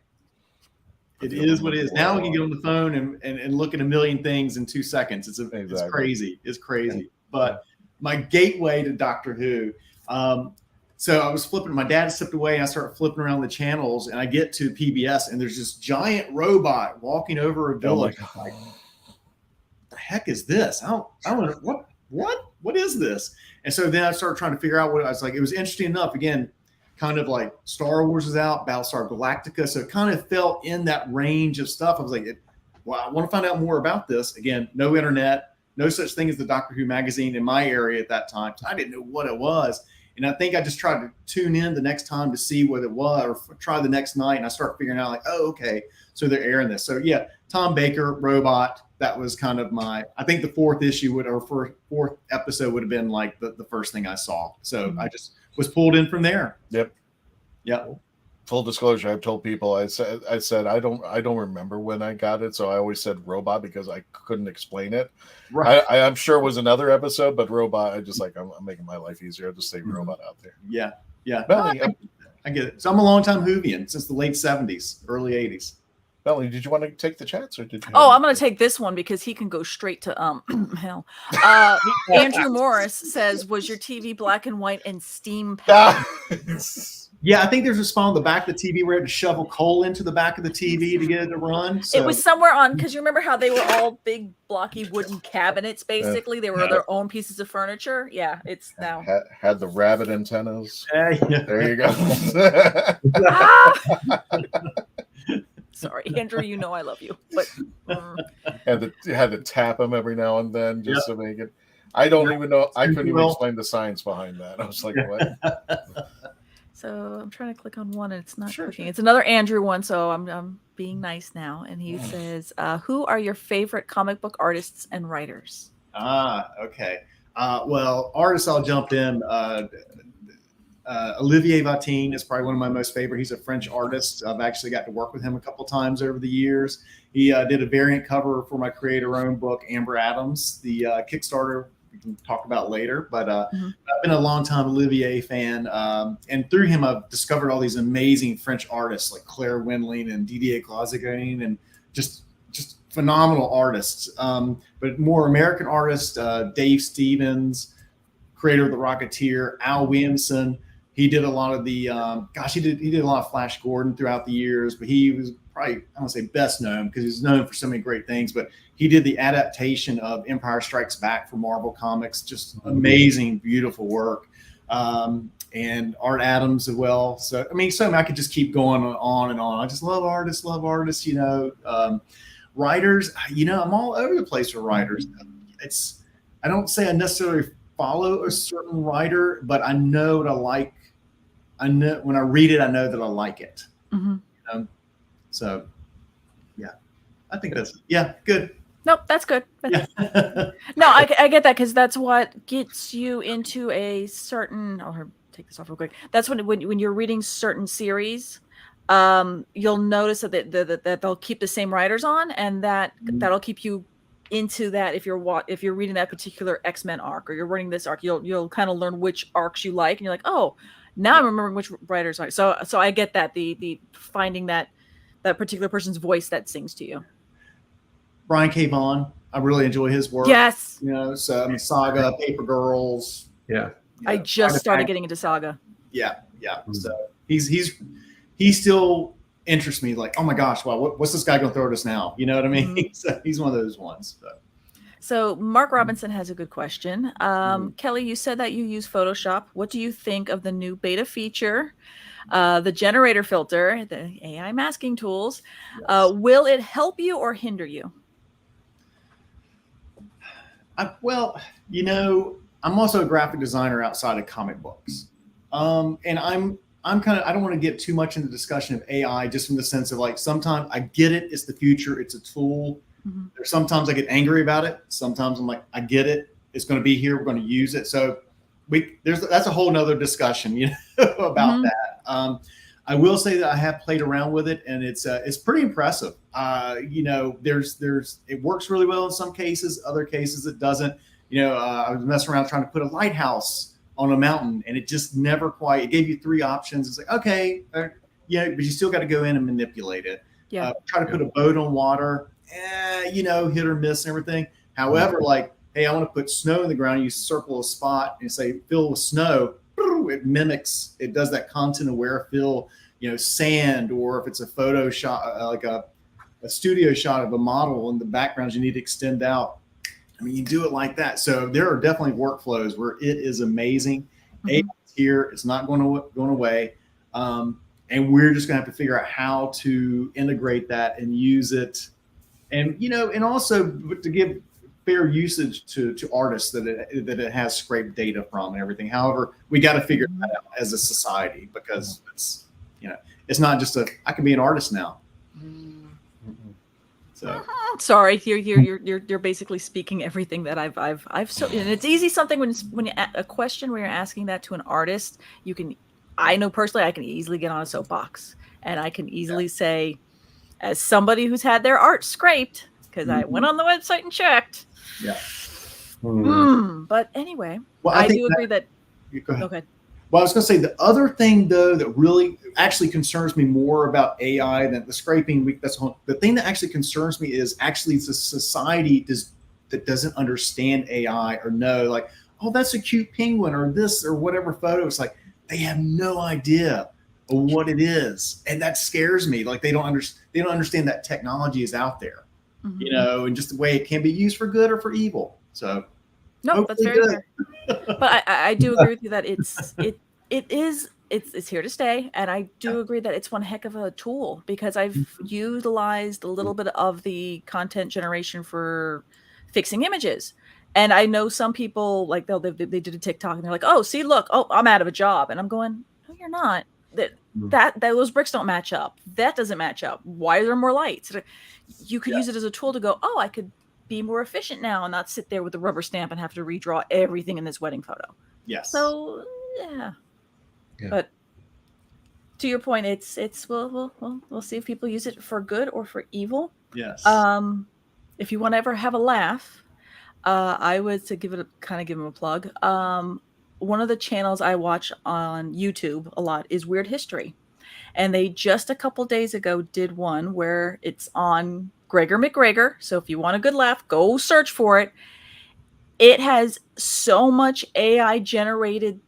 It is what it is. Now we can get on the phone and look at a million things in 2 seconds. It's crazy. It's crazy. But my gateway to Doctor Who. So I was flipping. My dad stepped away, and I started flipping around the channels, and I get to PBS, and there's this giant robot walking over a village. Oh, like, what the heck is this? I don't know what is this? And so then I started trying to figure out what I was like. It was interesting enough. Again, kind of like Star Wars is out, Battlestar Galactica. So it kind of fell in that range of stuff. I was like, well, I want to find out more about this. Again, no internet, no such thing as the Doctor Who magazine in my area at that time. So I didn't know what it was. And I think I just tried to tune in the next time to see what it was, or try the next night. And I started figuring out like, oh, okay. So they're airing this. So yeah, Tom Baker, Robot. That was kind of I think the 4th issue fourth episode would have been like the first thing I saw. So I just was pulled in from there. Yep. Full disclosure, I've told people I said I don't remember when I got it, so I always said Robot because I couldn't explain it. Right. I'm sure it was another episode, but Robot, I'm making my life easier. I'll just say Robot out there. Yeah. Melanie, I get it. So I'm a longtime Whovian since the late 70s, early 80s. Melanie, did you want to take the chats or did you? Oh, I'm going to take this one because he can go straight to hell. Andrew Morris says, "Was your TV black and white and steam powered?" Yeah, I think there's a spot on the back of the TV where you had to shovel coal into the back of the TV to get it to run. So. It was somewhere on, because you remember how they were all big, blocky wooden cabinets, basically. They were their own pieces of furniture. Yeah, it's now. Had the rabbit antennas. Yeah. There you go. Sorry, Andrew, you know I love you. But had to tap them every now and then just to make it. I don't even know. I couldn't even explain the science behind that. I was like, what? So I'm trying to click on one and it's not clicking. It's another Andrew one, so I'm being nice now. And he says, who are your favorite comic book artists and writers? Okay. Well, artists, I'll jump in. Olivier Vatine is probably one of my most favorite. He's a French artist. I've actually got to work with him a couple times over the years. He did a variant cover for my creator-owned book, Amber Adams, the Kickstarter we can talk about later. But I've been a long-time Olivier fan. And through him, I've discovered all these amazing French artists like Claire Wendling and Didier Clausegain, and just phenomenal artists. But more American artists, Dave Stevens, creator of The Rocketeer, Al Williamson, He did a lot of the he did a lot of Flash Gordon throughout the years, but he was probably, I don't say best known because he's known for so many great things, but he did the adaptation of Empire Strikes Back for Marvel Comics. Just amazing, beautiful work. And Art Adams as well. So I mean, I could just keep going on and on. I just love artists, you know. Writers, you know, I'm all over the place with writers. I don't say I necessarily follow a certain writer, but I know what I like. I know when I read it, I know that I like it. Mm-hmm. You know? So yeah, I think that's, yeah, good. Nope, that's good. No, I get that, because that's what gets you into a certain. I'll take this off real quick. That's when you're reading certain series, you'll notice that they'll keep the same writers on, and that'll keep you into that. If you're reading that particular X-Men arc, or you're reading this arc, you'll kind of learn which arcs you like, and you're like, oh, now I'm remembering which writers are. So I get that, the finding that particular person's voice that sings to you. Brian K. Vaughan, I really enjoy his work. Yes. You know, so I mean, Saga, Paper Girls. Yeah. You know, I just started getting into Saga. Yeah. So he still interests me. Like, oh my gosh, wow, what's this guy gonna throw at us now? You know what I mean? Mm-hmm. So he's one of those ones. So Mark Robinson has a good question. Kelly, you said that you use Photoshop. What do you think of the new beta feature, the generator filter, the AI masking tools? Yes. Will it help you or hinder you? Well, you know, I'm also a graphic designer outside of comic books. And I'm kind of, I don't want to get too much into the discussion of AI, just in the sense of like, sometimes I get it. It's the future. It's a tool. Mm-hmm. There's sometimes I get angry about it. Sometimes I'm like, I get it. It's going to be here. We're going to use it. So that's a whole nother discussion, you know, about that. I will say that I have played around with it, and it's pretty impressive. You know, it works really well in some cases. Other cases it doesn't. You know, I was messing around trying to put a lighthouse on a mountain, and it just never quite. It gave you 3 options. It's like, okay, yeah, but you still got to go in and manipulate it. Yeah. Try to put a boat on water. You know, hit or miss and everything. However, like, hey, I want to put snow in the ground. You circle a spot and say fill with snow. It mimics. It does that content aware fill. You know, sand, or if it's a photo shot, like a studio shot of a model in the background, you need to extend out. I mean, you do it like that. So there are definitely workflows where it is amazing. Mm-hmm. AI is here. It's not going away. And we're just going to have to figure out how to integrate that and use it. And, you know, and also to give fair usage to artists that it has scraped data from and everything. However, we got to figure that out as a society, because it's, you know, it's not just I can be an artist now. So sorry, you're basically speaking everything that I've so, and it's easy something when you, a question where you're asking that to an artist, I know personally I can easily get on a soapbox, and I can easily say, as somebody who's had their art scraped, because I went on the website and checked. Yeah. But anyway, well, I do agree that. Go ahead. Okay. Well, I was going to say the other thing, though, that really actually concerns me more about AI than the scraping. The thing that actually concerns me is actually it's a society that doesn't understand AI or know, like, oh, that's a cute penguin or this or whatever photo. It's like they have no idea of what it is, and that scares me. Like they don't understand that technology is out there, you know, and just the way it can be used for good or for evil. So. No, that's very fair. But I do agree with you that it's here to stay, and I do agree that it's one heck of a tool, because I've utilized a little bit of the content generation for fixing images, and I know some people like they did a TikTok and they're like, oh, see, look, oh, I'm out of a job, and I'm going, no, you're not. That those bricks don't match up. That doesn't match up. Why are there more lights? You could use it as a tool to go, oh, I could be more efficient now and not sit there with a rubber stamp and have to redraw everything in this wedding photo. Yes. So yeah. But to your point, it's we'll see if people use it for good or for evil. Yes. If you want to ever have a laugh, I would give them a plug. One of the channels I watch on YouTube a lot is Weird History, and they just a couple days ago did one where it's on Gregor McGregor. So if you want a good laugh, go search for it. It has so much AI generated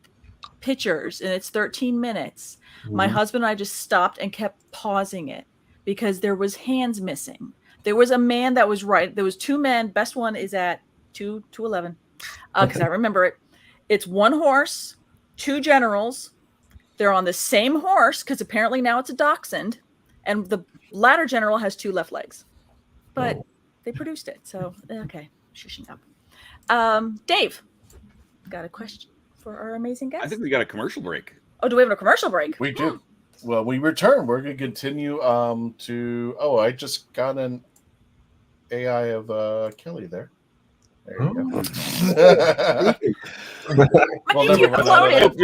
pictures and it's 13 minutes. My husband and I just stopped and kept pausing it because there was hands missing. There was a man that was right. There was two men. Best one is at 2:11 because I remember it. It's one horse, two generals. They're on the same horse because apparently now it's a dachshund, and the latter general has two left legs. But they produced it, so okay, shushing up. Dave, got a question for our amazing guest? I think we got a commercial break. Oh, do we have a commercial break? We do. Well, we return. We're going to continue to. Oh, I just got an AI of Kelly there. There you go. We'll never run out of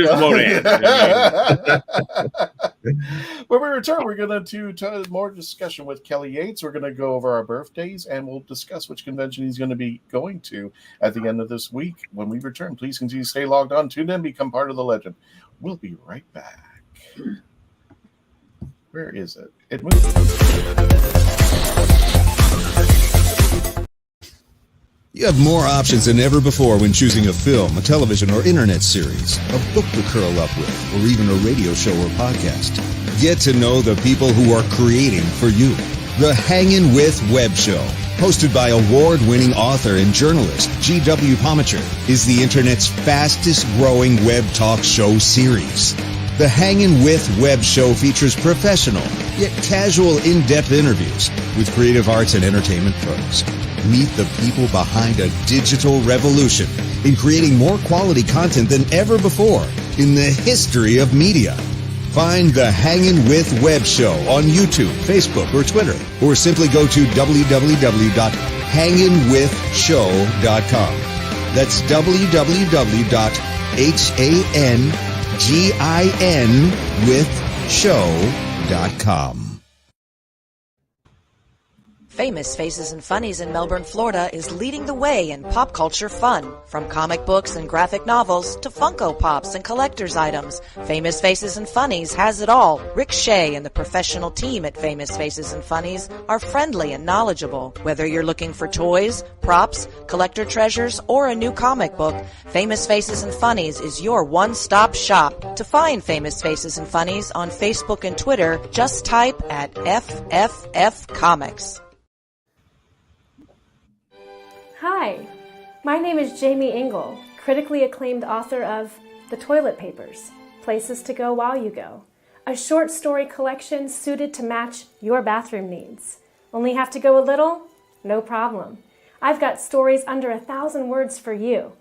When we return, we're going to do more discussion with Kelly Yates. We're going to go over our birthdays, and we'll discuss which convention he's going to be going to at the end of this week. When we return, please continue to stay logged on, tune in, become part of the legend. We'll be right back. Where is it? It moved. You have more options than ever before when choosing a film, a television or internet series, a book to curl up with, or even a radio show or podcast. Get to know the people who are creating for you. The Hangin' With Web Show, hosted by award-winning author and journalist G.W. Pomacher, is the internet's fastest-growing web talk show series. The Hangin' With Web Show features professional, yet casual, in-depth interviews with creative arts and entertainment pros. Meet the people behind a digital revolution in creating more quality content than ever before in the history of media. Find the Hangin' With Web Show on YouTube, Facebook, or Twitter, or simply go to www.hanginwithshow.com. That's www.hanginwithshow.com. Famous Faces and Funnies in Melbourne, Florida is leading the way in pop culture fun. From comic books and graphic novels to Funko Pops and collector's items, Famous Faces and Funnies has it all. Rick Shea and the professional team at Famous Faces and Funnies are friendly and knowledgeable. Whether you're looking for toys, props, collector treasures, or a new comic book, Famous Faces and Funnies is your one-stop shop. To find Famous Faces and Funnies on Facebook and Twitter, just type at FFF Comics. Hi, my name is Jamie Engel, critically acclaimed author of The Toilet Papers, Places to Go While You Go, a short story collection suited to match your bathroom needs. Only have to go a little? No problem. I've got stories under 1,000 words for you.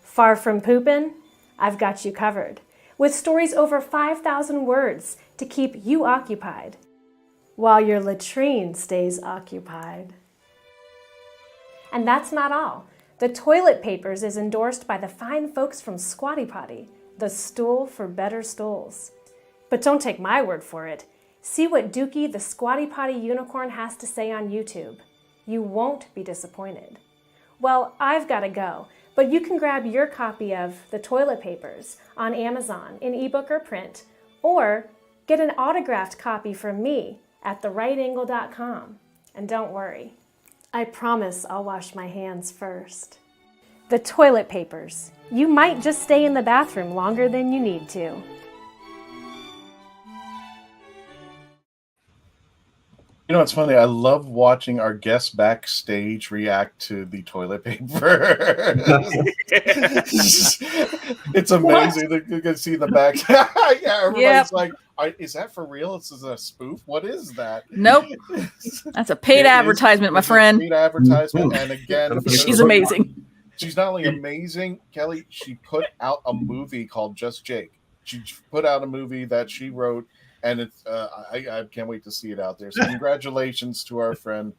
Far from poopin'? I've got you covered, with stories over 5,000 words to keep you occupied, while your latrine stays occupied. And that's not all. The Toilet Papers is endorsed by the fine folks from Squatty Potty, the stool for better stools. But don't take my word for it. See what Dookie the Squatty Potty unicorn has to say on YouTube. You won't be disappointed. Well, I've got to go, but you can grab your copy of The Toilet Papers on Amazon in ebook or print, or get an autographed copy from me at therightangle.com. And don't worry, I promise I'll wash my hands first. The Toilet Papers. You might just stay in the bathroom longer than you need to. You know, it's funny. I love watching our guests backstage react to the toilet paper. It's amazing. You can see the back. Yeah, everybody's like, is that for real? This is a spoof? What is that? Nope. That's a paid advertisement, my friend. Paid advertisement. And again, she's amazing. She's not only amazing, Kelly, she put out a movie called Just Jake. She put out a movie that she wrote, and it's I can't wait to see it out there. So congratulations to our friend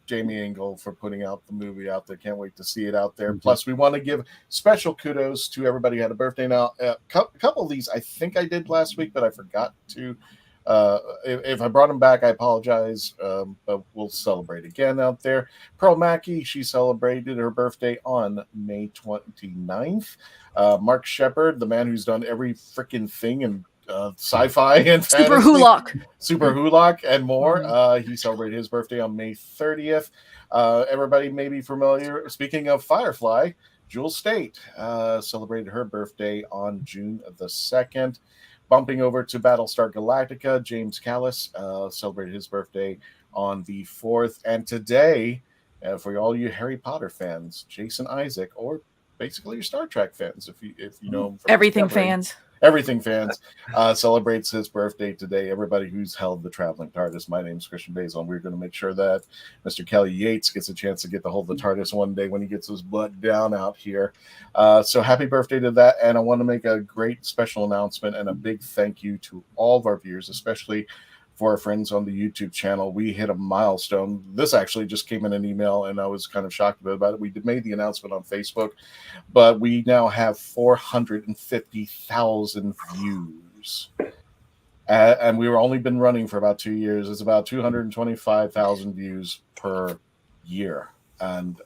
Jamie Engel for putting out the movie out there. Can't wait to see it out there. Plus, we want to give special kudos to everybody who had a birthday. Now, a couple of these I think I did last week, but I forgot to. If I brought them back, I apologize, but we'll celebrate again out there. Pearl Mackey, she celebrated her birthday on May 29th. Mark Shepard, the man who's done every freaking thing in sci-fi and Super Hulock and more. He celebrated his birthday on May 30th. Everybody may be familiar. Speaking of Firefly, Jewel State celebrated her birthday on June the 2nd. Bumping over to Battlestar Galactica, James Callis celebrated his birthday on the 4th. And today, for all you Harry Potter fans, Jason Isaac, or basically your Star Trek fans, if you know him from Everything Discovery. fans. Everything fans celebrates his birthday today. Everybody who's held the traveling TARDIS. My name is Christian Basil, and we're going to make sure that Mr. Kelly Yates gets a chance to get to hold the TARDIS one day when he gets his blood down out here. So happy birthday to that. And I want to make a great special announcement and a big thank you to all of our viewers, especially for our friends on the YouTube channel. We hit a milestone. This actually just came in an email, and I was kind of shocked about it. We made the announcement on Facebook, but we now have 450,000 views. And we've only been running for about 2 years. It's about 225,000 views per year. And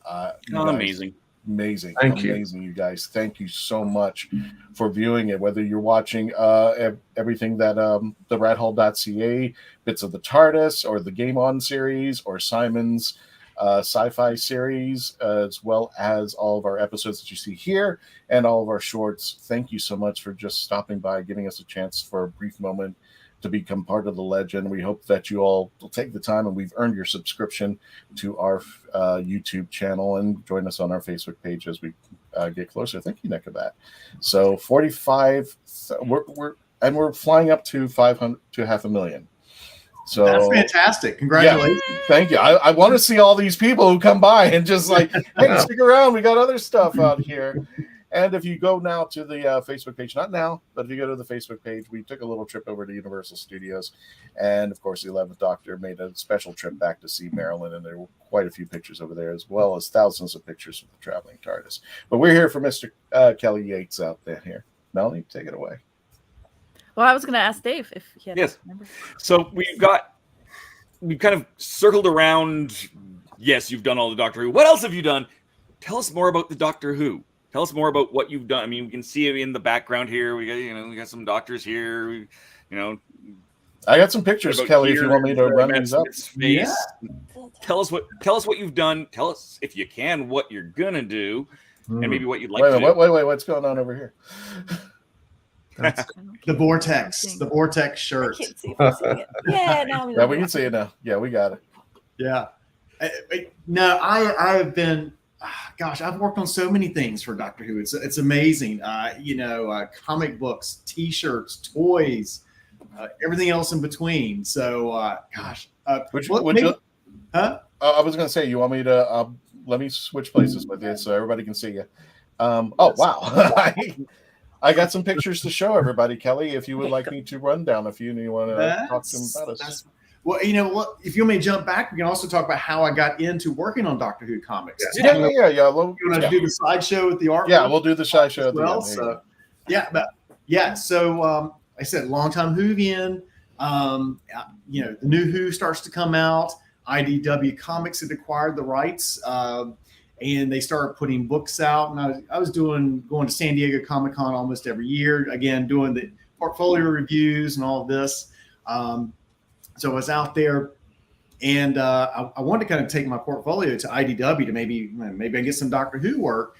amazing. Amazing. Thank you. Amazing, you guys. Thank you so much for viewing it. Whether you're watching everything that the rathole.ca, bits of the TARDIS, or the Game On series, or Simon's sci-fi series, as well as all of our episodes that you see here and all of our shorts. Thank you so much for just stopping by, giving us a chance for a brief moment to become part of the legend. We hope that you all will take the time, and we've earned your subscription to our YouTube channel, and join us on our Facebook page as we get closer. Thank you, Nick, of that. So 45, we're flying up to 500 to 500,000. So that's fantastic. Congratulations. Yeah, thank you. I want to see all these people who come by and just like, hey, stick around. We got other stuff out here. And if you go now to the Facebook page, not now, but if you go to the Facebook page, we took a little trip over to Universal Studios. And, of course, the 11th Doctor made a special trip back to see Maryland. And there were quite a few pictures over there, as well as thousands of pictures of the traveling TARDIS. But we're here for Mr. Kelly Yates out there here. Melanie, take it away. Well, I was going to ask Dave if he had Yes. So we've kind of circled around. Yes, you've done all the Doctor Who. What else have you done? Tell us more about the Doctor Who. Tell us more about what you've done. I mean, we can see it in the background here. We got some doctors here. I got some pictures, Kelly, if you want me to run these up. Yeah. Tell us what you've done. Tell us, if you can, what you're gonna do, and maybe what you'd like to do. Wait, what's going on over here? The Vortex shirt. I can't see if I'm seeing it. Yeah, now yeah, we can see it now. Yeah, we got it. Yeah. No, I have been. Gosh, I've worked on so many things for Doctor Who. It's amazing. Comic books, T-shirts, toys, everything else in between. So, gosh, I was going to say, you want me to let me switch places with you so everybody can see you. Wow. I got some pictures to show everybody, Kelly. If you would like me to run down a few and you want to talk to them about us. Well, you know what? If you want me to jump back, we can also talk about how I got into working on Doctor Who comics. Yeah. Well, you want to do the sideshow with the art? Yeah, we'll do the sideshow as well. So, So, I said, longtime Whovian. The new Who starts to come out. IDW Comics had acquired the rights, and they started putting books out. And I was going to San Diego Comic-Con almost every year. Again, doing the portfolio reviews and all of this. So I was out there, and I wanted to kind of take my portfolio to IDW to maybe I get some Doctor Who work.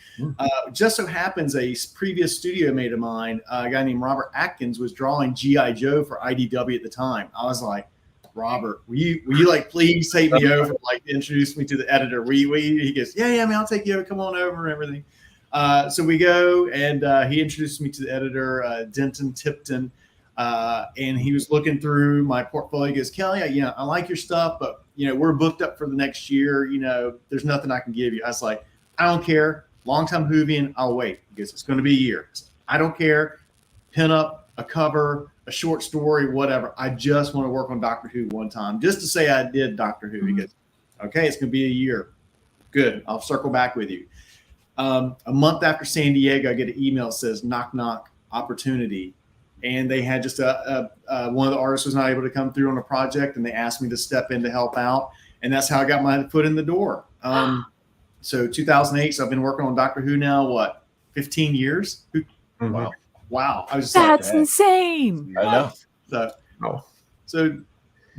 Just so happens a previous studio mate of mine, a guy named Robert Atkins, was drawing G.I. Joe for IDW at the time. I was like, Robert, will you like please take me over, like introduce me to the editor? He goes, yeah, man, I'll take you over. Come on over and everything. So we go, and he introduced me to the editor, Denton Tipton. And he was looking through my portfolio. He goes, Kelly, I like your stuff, but we're booked up for the next year. There's nothing I can give you. I was like, I don't care. Long-time Whovian, I'll wait. He goes, it's going to be a year. I don't care. Pin up a cover, a short story, whatever. I just want to work on Doctor Who one time, just to say I did Doctor Who. He goes, okay, it's going to be a year. Good. I'll circle back with you. A month after San Diego, I get an email that says, knock, knock, opportunity. And they had just one of the artists was not able to come through on a project, and they asked me to step in to help out. And that's how I got my foot in the door. So 2008, so I've been working on Doctor Who now, 15 years? Wow. I was just That's insane. I know. So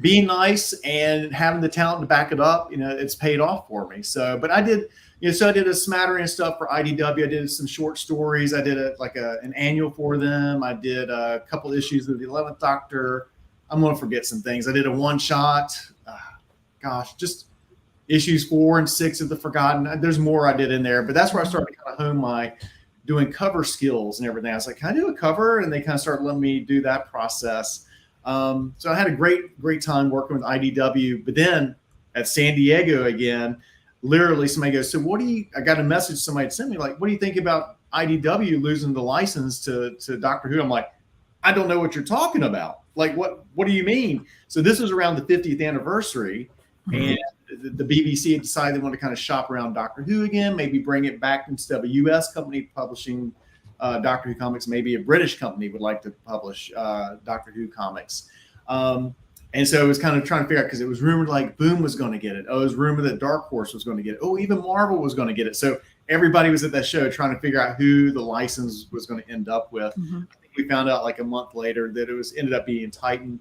being nice and having the talent to back it up, it's paid off for me. So, but I did, so I did a smattering of stuff for IDW. I did some short stories. I did an annual for them. I did a couple issues of the 11th Doctor. I'm going to forget some things. I did a one shot. Just issues 4 and 6 of the Forgotten. There's more I did in there, but that's where I started to kind of hone my doing cover skills and everything. I was like, can I do a cover? And they kind of started letting me do that process. So I had a great time working with IDW. But then at San Diego again, literally somebody goes, so I got a message somebody had sent me, like, what do you think about IDW losing the license to Doctor Who? I'm like, I don't know what you're talking about. Like, what do you mean? So this was around the 50th anniversary, and the BBC had decided they wanted to kind of shop around Doctor Who again, maybe bring it back instead of a U.S. company publishing Doctor Who comics. Maybe a British company would like to publish Doctor Who comics. And so it was kind of trying to figure out, because it was rumored like Boom was going to get it. Oh, it was rumored that Dark Horse was going to get it. Oh, even Marvel was going to get it. So everybody was at that show trying to figure out who the license was going to end up with. I think we found out like a month later that it ended up being Titan.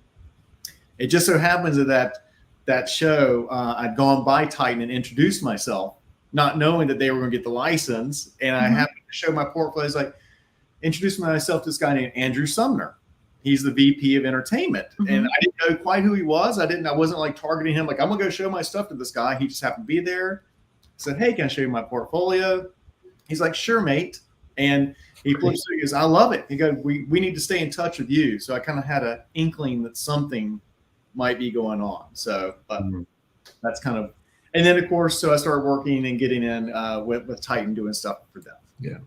It just so happens that show, I'd gone by Titan and introduced myself, not knowing that they were going to get the license. And I happened to show my portfolio. I was like, introduced myself to this guy named Andrew Sumner. He's the VP of entertainment. And I didn't know quite who he was. I wasn't like targeting him. Like, I'm going to go show my stuff to this guy. He just happened to be there. I said, hey, can I show you my portfolio? He's like, sure, mate. And he flips through, he goes, I love it. He goes, we need to stay in touch with you. So I kind of had an inkling that something might be going on. So, but that's kind of, and then of course, so I started working and getting in with Titan, doing stuff for them. Yeah.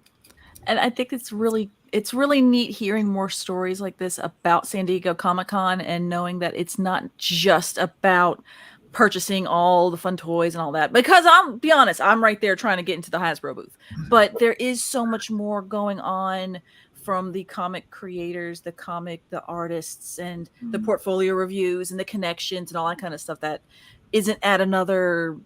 And I think it's really neat hearing more stories like this about San Diego Comic-Con, and knowing that it's not just about purchasing all the fun toys and all that, because I'll be honest, I'm right there trying to get into the Hasbro booth, but there is so much more going on from the comic creators, the artists, and the portfolio reviews and the connections and all that kind of stuff that isn't at another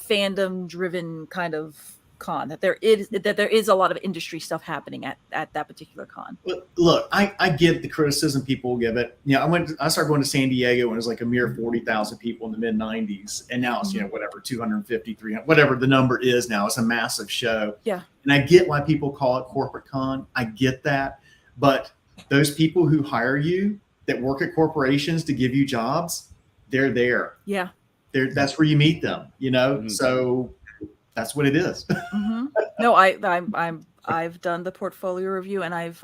fandom driven kind of con. That there is a lot of industry stuff happening at that particular con. Look, I get the criticism people give it. I started going to San Diego when it was like a mere 40,000 people in the mid 90s, and now it's whatever 250, 300, whatever the number is now. It's a massive show. Yeah. And I get why people call it corporate con. I get that, but those people who hire you that work at corporations to give you jobs, they're there. Yeah. That's where you meet them. So. That's what it is. No, I've done the portfolio review, and I've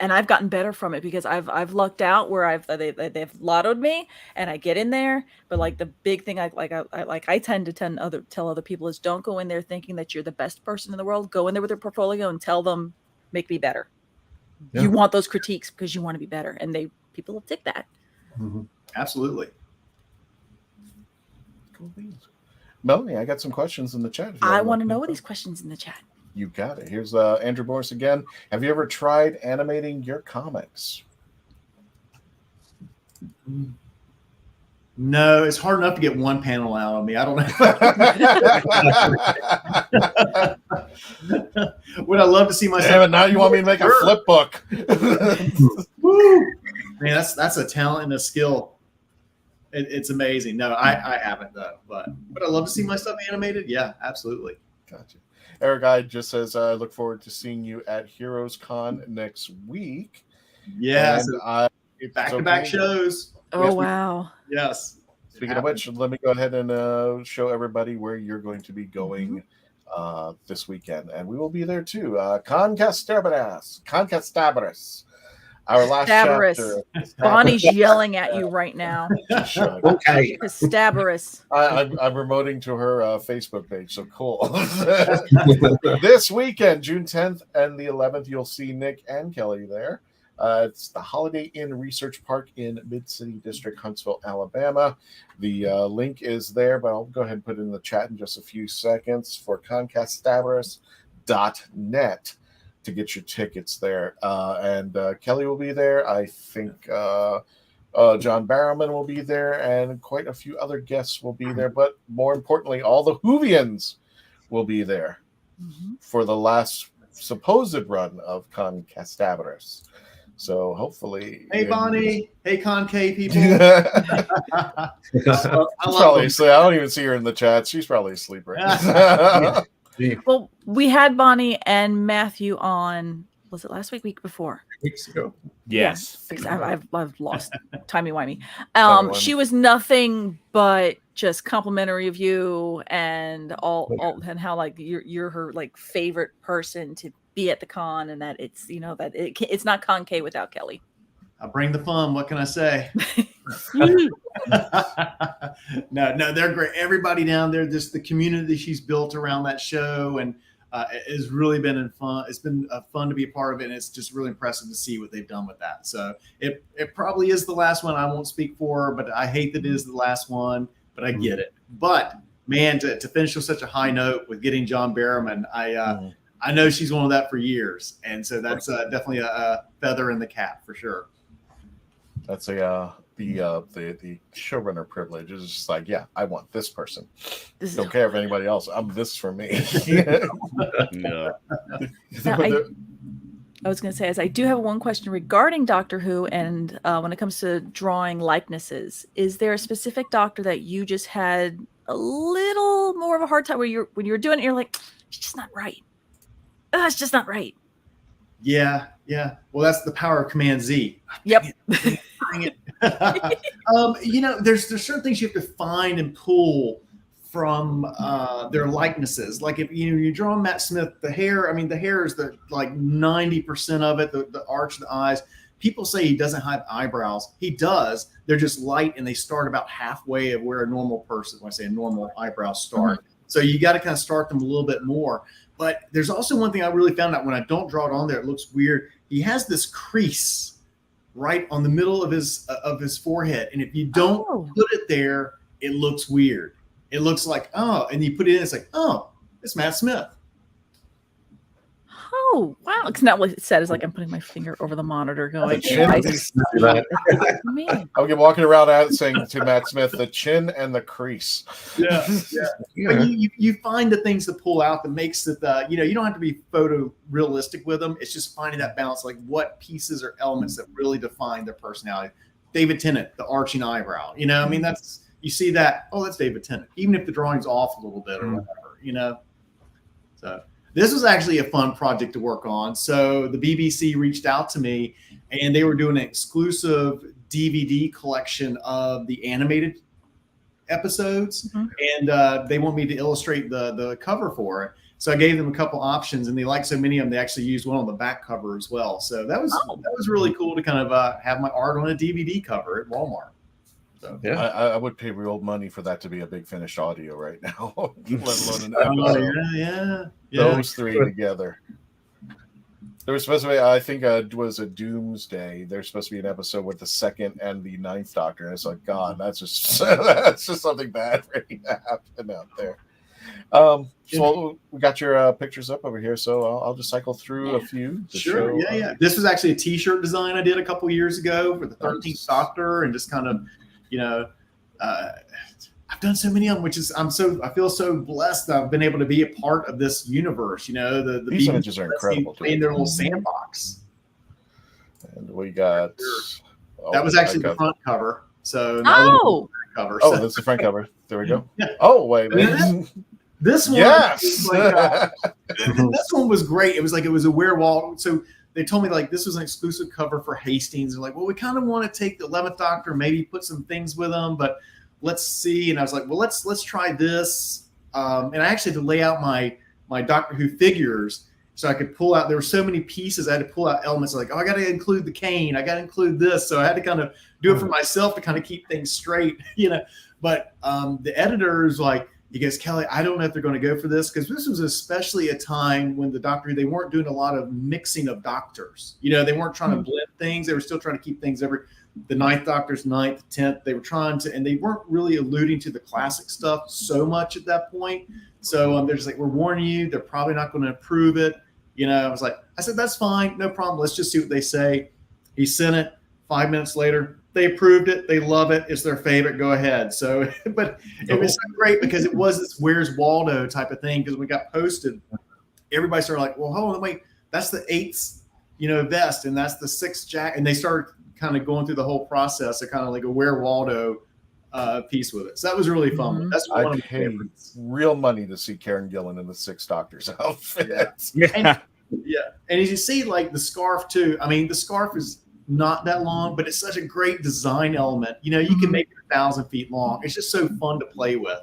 gotten better from it, because I've lucked out where they've lottoed me, and I get in there. But like the big thing I tend to tell other people is, don't go in there thinking that you're the best person in the world. Go in there with your portfolio and tell them, make me better. Yeah. You want those critiques because you want to be better, and people will take that. Absolutely. Cool beans. Melanie, I got some questions in the chat. I want to know these questions in the chat. You got it. Here's Andrew Morris again. Have you ever tried animating your comics? No, it's hard enough to get one panel out of me. I don't know. Would I love to see myself? Damn it, now you want me to make a flip book. Woo! Man, that's a talent and a skill. It's amazing. No, I haven't though, but I love to see my stuff animated. Yeah, absolutely. Gotcha. Eric I just says, I look forward to seeing you at Heroes Con next week. Yes. Back-to-back shows. Oh, wow. Yes. Speaking of which, let me go ahead and show everybody where you're going to be going this weekend. And we will be there too. Concastaburas. Our last chapter. Bonnie's yelling at you right now. Okay. Concastaburas. I'm remoting to her Facebook page, so cool. This weekend, June 10th and the 11th, you'll see Nick and Kelly there. It's the Holiday Inn Research Park in Mid-City District, Huntsville, Alabama. The link is there, but I'll go ahead and put it in the chat in just a few seconds for concastaburas.net. to get your tickets there. And Kelly will be there. I think John Barrowman will be there, and quite a few other guests will be there. But more importantly, all the Whovians will be there for the last supposed run of Concastaburas. So hopefully... Hey, Bonnie. Hey, Concave people. I don't even see her in the chat. She's probably asleep right now. Well, we had Bonnie and Matthew on. Was it last week before? Weeks ago. Yes. Yeah, I've lost timey-wimey. She was nothing but just complimentary of you and all and how like you're her like favorite person to be at the con, and that it's that it's not Con-K without Kelly. I bring the fun. What can I say? No, they're great. Everybody down there, just the community she's built around that show, and it's really been fun. It's been fun to be a part of it, and it's just really impressive to see what they've done with that. So it probably is the last one. I won't speak for her, but I hate that it is the last one, but I get it. But man, to finish with such a high note with getting John Barrowman, I know she's wanted that for years, and so that's definitely a feather in the cap for sure. That's the showrunner privilege is just like, yeah, I want this person. Don't care if anybody else. This for me. Now, I was going to say, as I do have one question regarding Doctor Who, and when it comes to drawing likenesses, is there a specific Doctor that you just had a little more of a hard time when you were doing it? You're like, it's just not right. It's just not right. Yeah. Well, that's the power of Command Z. Yep. Bring it. There's certain things you have to find and pull from their likenesses. Like if you draw Matt Smith, the hair is the like 90% of it, the arch of the eyes. People say he doesn't have eyebrows. He does. They're just light, and they start about halfway of where a normal person, when I say a normal eyebrows start. Mm-hmm. So you got to kind of start them a little bit more. But there's also one thing I really found out when I don't draw it on there, it looks weird. He has this crease right on the middle of his forehead, and if you don't put it there, it looks weird. It looks like and you put it in, it's like it's Matt Smith. Oh wow! It's not what it said. It's like I'm putting my finger over the monitor, going. I'll get walking around out saying to Matt Smith, the chin and the crease. Yeah. But you find the things to pull out that makes it. You don't have to be photorealistic with them. It's just finding that balance, like what pieces or elements that really define their personality. David Tennant, the arching eyebrow. That's you see that. Oh, that's David Tennant. Even if the drawing's off a little bit or whatever. So. This was actually a fun project to work on. So the BBC reached out to me, and they were doing an exclusive DVD collection of the animated episodes, and they want me to illustrate the cover for it. So I gave them a couple options, and they liked so many of them, they actually used one on the back cover as well. So that was really cool to kind of have my art on a DVD cover at Walmart. So, yeah, I would pay real money for that to be a big finished audio right now, let alone an episode. Yeah. Those three together. There was supposed to be, I think it was a Doomsday. There's supposed to be an episode with the 2nd and the 9th Doctor, and it's like, God, that's just something bad ready to happen out there. So we got your pictures up over here, so I'll just cycle through a few. Sure, yeah. This was actually a T-shirt design I did a couple years ago for the 13th Doctor, and just kind of. I've done so many of them, I feel so blessed that I've been able to be a part of this universe. The these images are incredible. In their little sandbox. And we got that was actually the front cover. So cover. Oh, that's the front cover. There we go. Yeah. Oh wait. This one, yes. This one was great. It was a werewolf. So they told me this was an exclusive cover for Hastings. They're like, well, we kind of want to take the 11th Doctor, maybe put some things with them, but let's see. And I was like, well, let's try this. And I actually had to lay out my Doctor Who figures so I could pull out. There were so many pieces. I had to pull out elements like, I got to include the cane. I got to include this. So I had to kind of do it for myself to kind of keep things straight, But the editor is like, he goes, Kelly, I don't know if they're going to go for this, because this was especially a time when the Doctor, they weren't doing a lot of mixing of doctors. They weren't trying to blend things. They were still trying to keep things the 9th Doctor's 9th, 10th. They were trying to, and they weren't really alluding to the classic stuff so much at that point. So they're just like, we're warning you, they're probably not going to approve it. I said, that's fine, no problem. Let's just see what they say. He sent it. 5 minutes later, they approved it. They love it. It's their favorite. Go ahead. So, but it was so great because it was this Where's Waldo type of thing. Because we got posted, everybody started like, well, hold on, wait, that's the 8th, vest, and that's the 6th jacket. And they started kind of going through the whole process of kind of like a Where Waldo piece with it. So that was really fun. That's one of I my paid favorites. real money to see Karen Gillan in the Six Doctors outfit. And as you see, like the scarf too. I mean, the scarf is not that long, but it's such a great design element. You know, you can make it 1,000 feet long. It's just so fun to play with.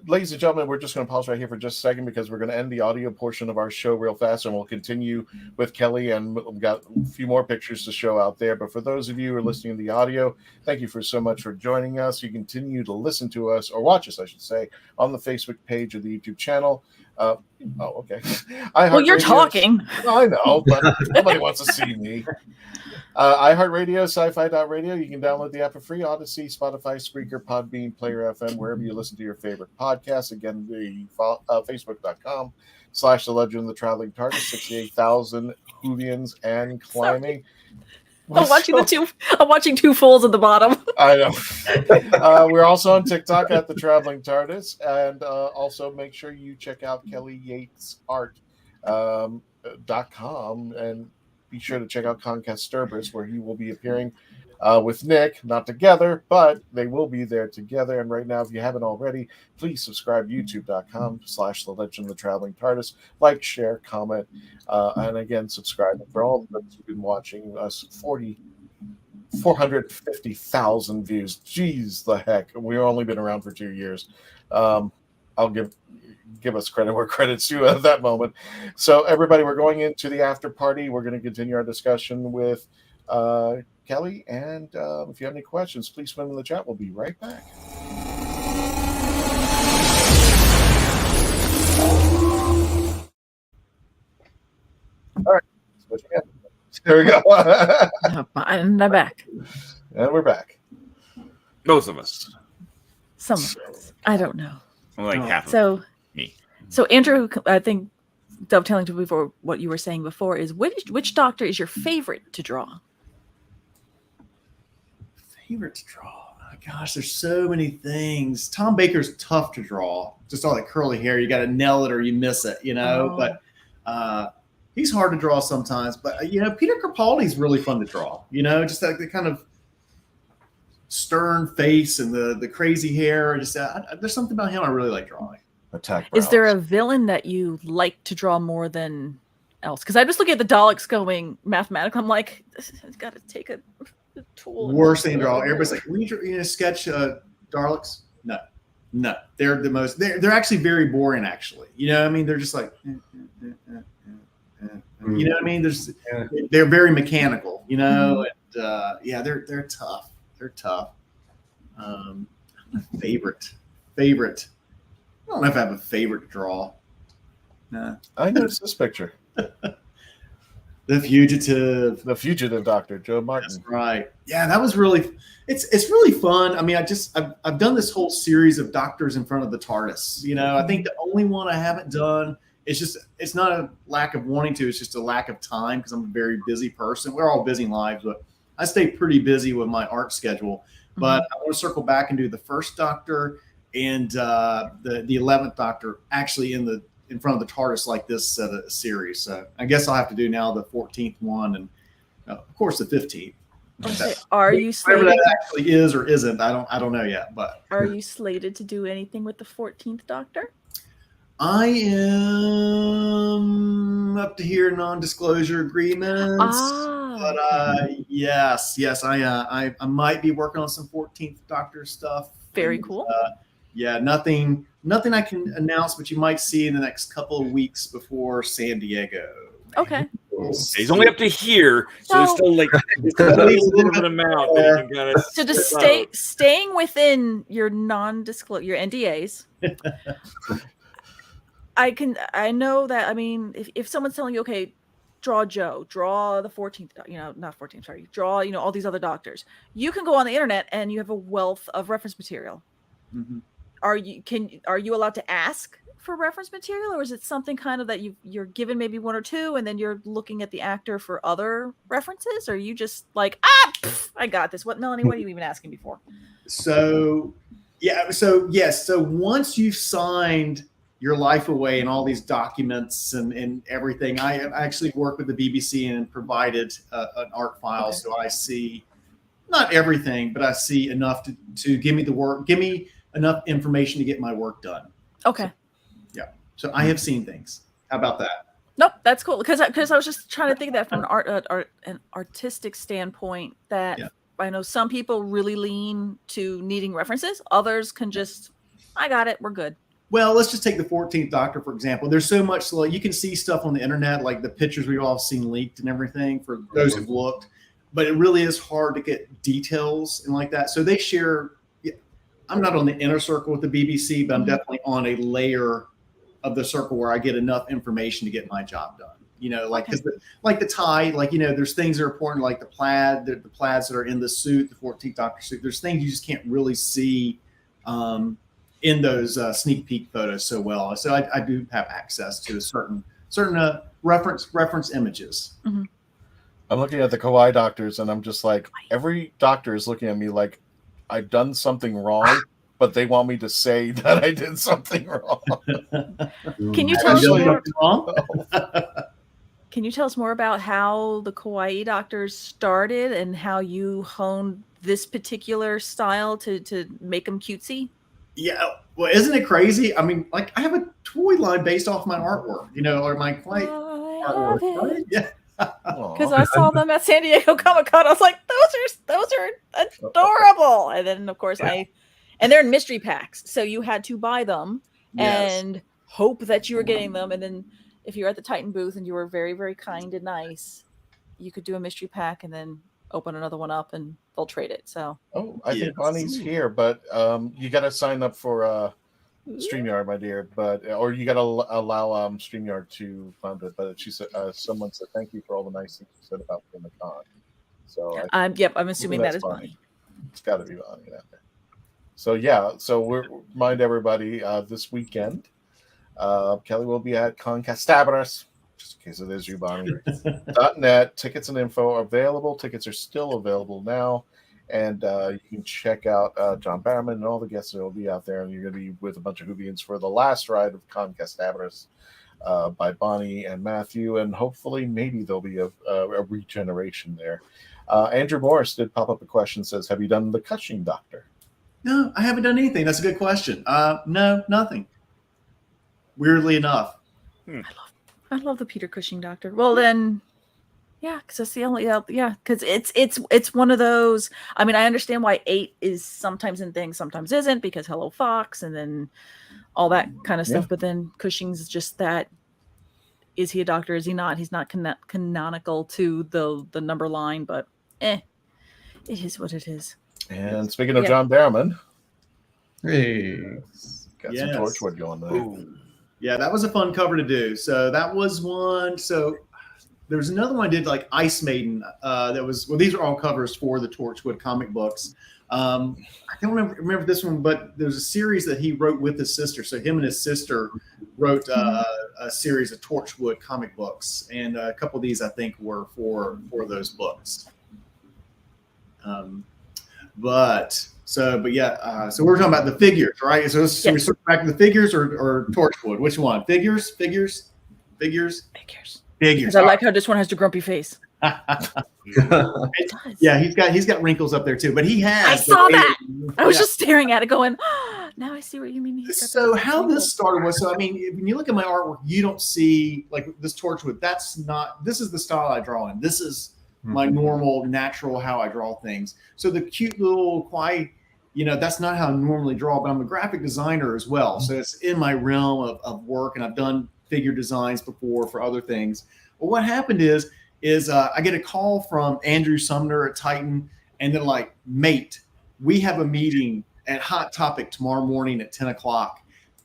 Ladies and gentlemen, we're just going to pause right here for just a second because we're going to end the audio portion of our show real fast, and we'll continue with Kelly, and we've got a few more pictures to show out there. But for those of you who are listening to the audio, thank you for so much for joining us. You continue to listen to us, or watch us, I should say, on the Facebook page of the YouTube channel. Okay. Well, you're talking. I know, but nobody wants to see me. iHeartRadio, sci-fi.radio. You can download the app for free. Odyssey, Spotify, Spreaker, Podbean, Player FM, wherever you listen to your favorite podcasts. Again, the Facebook.com/The Legend of the Traveling TARDIS, 68,000 Whovians and climbing. I'm watching two fools at the bottom. I know. We're also on TikTok at the Traveling TARDIS, and also make sure you check out KellyYatesArt.com and be sure to check out Concast Sturbers, where he will be appearing with Nick, not together, but they will be there together. And right now, if you haven't already, please subscribe youtube.com/The Legend of the Traveling TARDIS. Like, share, comment, and again, subscribe. For all of those who've been watching us, 450,000 views. Jeez, the heck. We've only been around for 2 years. I'll give us credit where credit's due at that moment. So everybody, we're going into the after party. We're going to continue our discussion with Kelly. And if you have any questions, please put them in the chat. We'll be right back. All right. There we go. And I'm back. And we're back. Both of us. Some of us. I don't know. Like half of So me. So Andrew, I think dovetailing to before what you were saying before is which doctor is your favorite to draw? Favorite to draw? Oh, gosh, there's so many things. Tom Baker's tough to draw. Just all that curly hair, you got to nail it or you miss it, you know. But he's hard to draw sometimes. But you know, Peter Capaldi's really fun to draw. You know, just like the kind of stern face and the crazy hair. Just there's something about him I really like drawing. Is there a villain that you like to draw more than else? Because I just look at the Daleks going mathematical. I'm like, I've got to take a tool. Worst thing to draw. Everybody's like, when you sketch Daleks? No, they're the most. They're actually very boring. Actually, you know, what I mean, they're just like, you know, what I mean, they're very mechanical. You know, and yeah, they're tough. They're tough. Favorite. I don't know if I have a favorite to draw. Nah. I noticed this picture. The Fugitive. The Fugitive Doctor, Joe Martin. That's right. Yeah, that was really it's really fun. I mean, I've done this whole series of doctors in front of the TARDIS. You know, I think the only one I haven't done, it's not a lack of wanting to, it's just a lack of time because I'm a very busy person. We're all busy lives, but I stay pretty busy with my art schedule. But I want to circle back and do the first Doctor and the 11th Doctor actually in front of the TARDIS like this series. So I guess I'll have to do now the 14th one and of course the 15th. Okay. Are you slated? Whatever that actually is or isn't, I don't know yet. But are you slated to do anything with the 14th Doctor? I am up to hear non-disclosure agreements. But yes, I might be working on some 14th Doctor stuff. Very cool. Yeah, nothing I can announce, but you might see in the next couple of weeks before San Diego. Okay. He's only up to here, so there's still like a little bit amount. So to staying within your non-disclosure, your NDAs. I know that. I mean, if someone's telling you, okay, draw Joe, draw the 14th, not 14th, sorry, draw, all these other doctors. You can go on the internet and you have a wealth of reference material. Mm-hmm. Are you allowed to ask for reference material, or is it something kind of that you're given maybe one or two and then you're looking at the actor for other references? Or are you just like, I got this. Melanie, what are you even asking me for? So yes. So once you've signed your life away and all these documents and everything, I actually worked with the BBC and provided an art file. Okay. So I see not everything, but I see enough to give me the work, give me enough information to get my work done. Okay. So I have seen things. How about that? Nope, that's cool. Because I was just trying to think of that from an artistic standpoint. That I know some people really lean to needing references. Others can just, I got it, we're good. Well, let's just take the 14th Doctor, for example. There's so much, like, you can see stuff on the internet, like the pictures we've all seen leaked and everything for those who've looked. But it really is hard to get details and like that. So they share. I'm not on the inner circle with the BBC, but I'm definitely on a layer of the circle where I get enough information to get my job done. You know, like, because like the tie, like, you know, there's things that are important, like the plaid, the plaids that are in the suit, the 14th Doctor suit. There's things you just can't really see in those sneak peek photos so well. So I do have access to certain reference images. Mm-hmm. I'm looking at the Kawaii doctors, and I'm just like, every doctor is looking at me like I've done something wrong, but they want me to say that I did something wrong. Can you tell us more? Can you tell us more about how the Kawaii doctors started and how you honed this particular style to make them cutesy? Yeah, well, isn't it crazy? I mean, like, I have a toy line based off my artwork, you know, or my clay artwork. Right? Yeah. Because I saw them at San Diego Comic-Con. I was like, those are adorable. And then, of course, and they're in mystery packs. So you had to buy them and hope that you were getting them. And then if you're at the Titan booth and you were very, very kind and nice, you could do a mystery pack and then open another one up and they'll trade it. So I think Bonnie's here, but you got to sign up for StreamYard, my dear, or you got to allow StreamYard to fund it. But she said, someone said, "Thank you for all the nice things you said about the con." So I'm assuming that is Bonnie. It's got to be Bonnie out there. So so we remind everybody this weekend, Kelly will be at Concastabras, just in case it is you, Bonnie. .net. Tickets and info are available. Tickets are still available now. And you can check out John Barrowman and all the guests that will be out there. And you're going to be with a bunch of Whovians for the last ride of Concastabras by Bonnie and Matthew. And hopefully, maybe there'll be a regeneration there. Andrew Morris did pop up a question, says, have you done the Cushing Doctor? No, I haven't done anything. That's a good question. No, nothing. Weirdly enough. I love the Peter Cushing Doctor. Well, then... Yeah, because that's the only because it's one of those. I mean, I understand why 8 is sometimes in things, sometimes isn't, because Hello Fox and then all that kind of stuff. But then Cushing's is just that. Is he a doctor? Is he not? He's not canonical to the number line, but it is what it is. And speaking of John Barrowman, hey, got some Torchwood going there. Ooh. Yeah, that was a fun cover to do. So that was one. So. There was another one I did, like Ice Maiden. These are all covers for the Torchwood comic books. I don't remember this one, but there's a series that he wrote with his sister. So him and his sister wrote a series of Torchwood comic books, and a couple of these I think were for those books. So we're talking about the figures, right? So we start back to the figures or Torchwood. Which one? Figures. Because I like how this one has the grumpy face. Yeah, he's got wrinkles up there too, but he has. I saw that. I was just staring at it, going, oh, "Now I see what you mean." So how this started was, I mean, when you look at my artwork, you don't see like this Torchwood. This is the style I draw in. This is my normal, natural how I draw things. So the cute little Kawaii, that's not how I normally draw. But I'm a graphic designer as well, so it's in my realm of work, and I've done figure designs before for other things. Well, what happened is I get a call from Andrew Sumner at Titan, and they're like, mate, we have a meeting at Hot Topic tomorrow morning at 10 o'clock.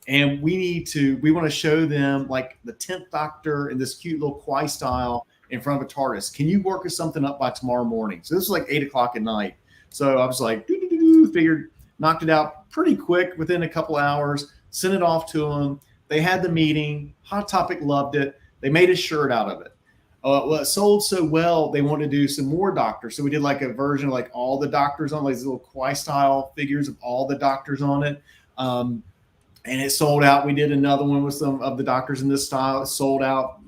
And we want to show them like the 10th Doctor in this cute little Kawaii style in front of a TARDIS. Can you work us something up by tomorrow morning? So this is like 8 o'clock at night. So I was like, figured, knocked it out pretty quick within a couple hours, sent it off to them. They had the meeting. Hot Topic loved it. They made a shirt out of it. Well, it sold so well, they wanted to do some more Doctors. So we did like a version of like all the Doctors on, like these little Kawaii style figures of all the Doctors on it. And it sold out. We did another one with some of the Doctors in this style. It sold out.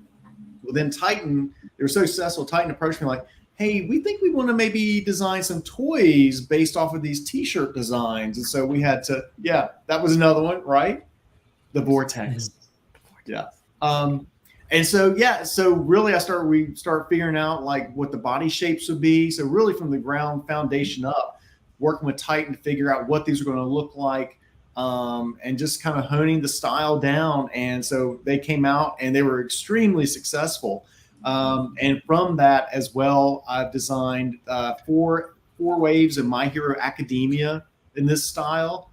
Well, then Titan, they were so successful. Titan approached me like, hey, we think we want to maybe design some toys based off of these T-shirt designs. And so we had to, that was another one, right? The Vortex. Yeah. And so, so really we start figuring out like what the body shapes would be. So really from the ground foundation up, working with Titan to figure out what these are going to look like, and just kind of honing the style down. And so they came out and they were extremely successful. And from that as well, I've designed 4 waves of My Hero Academia in this style.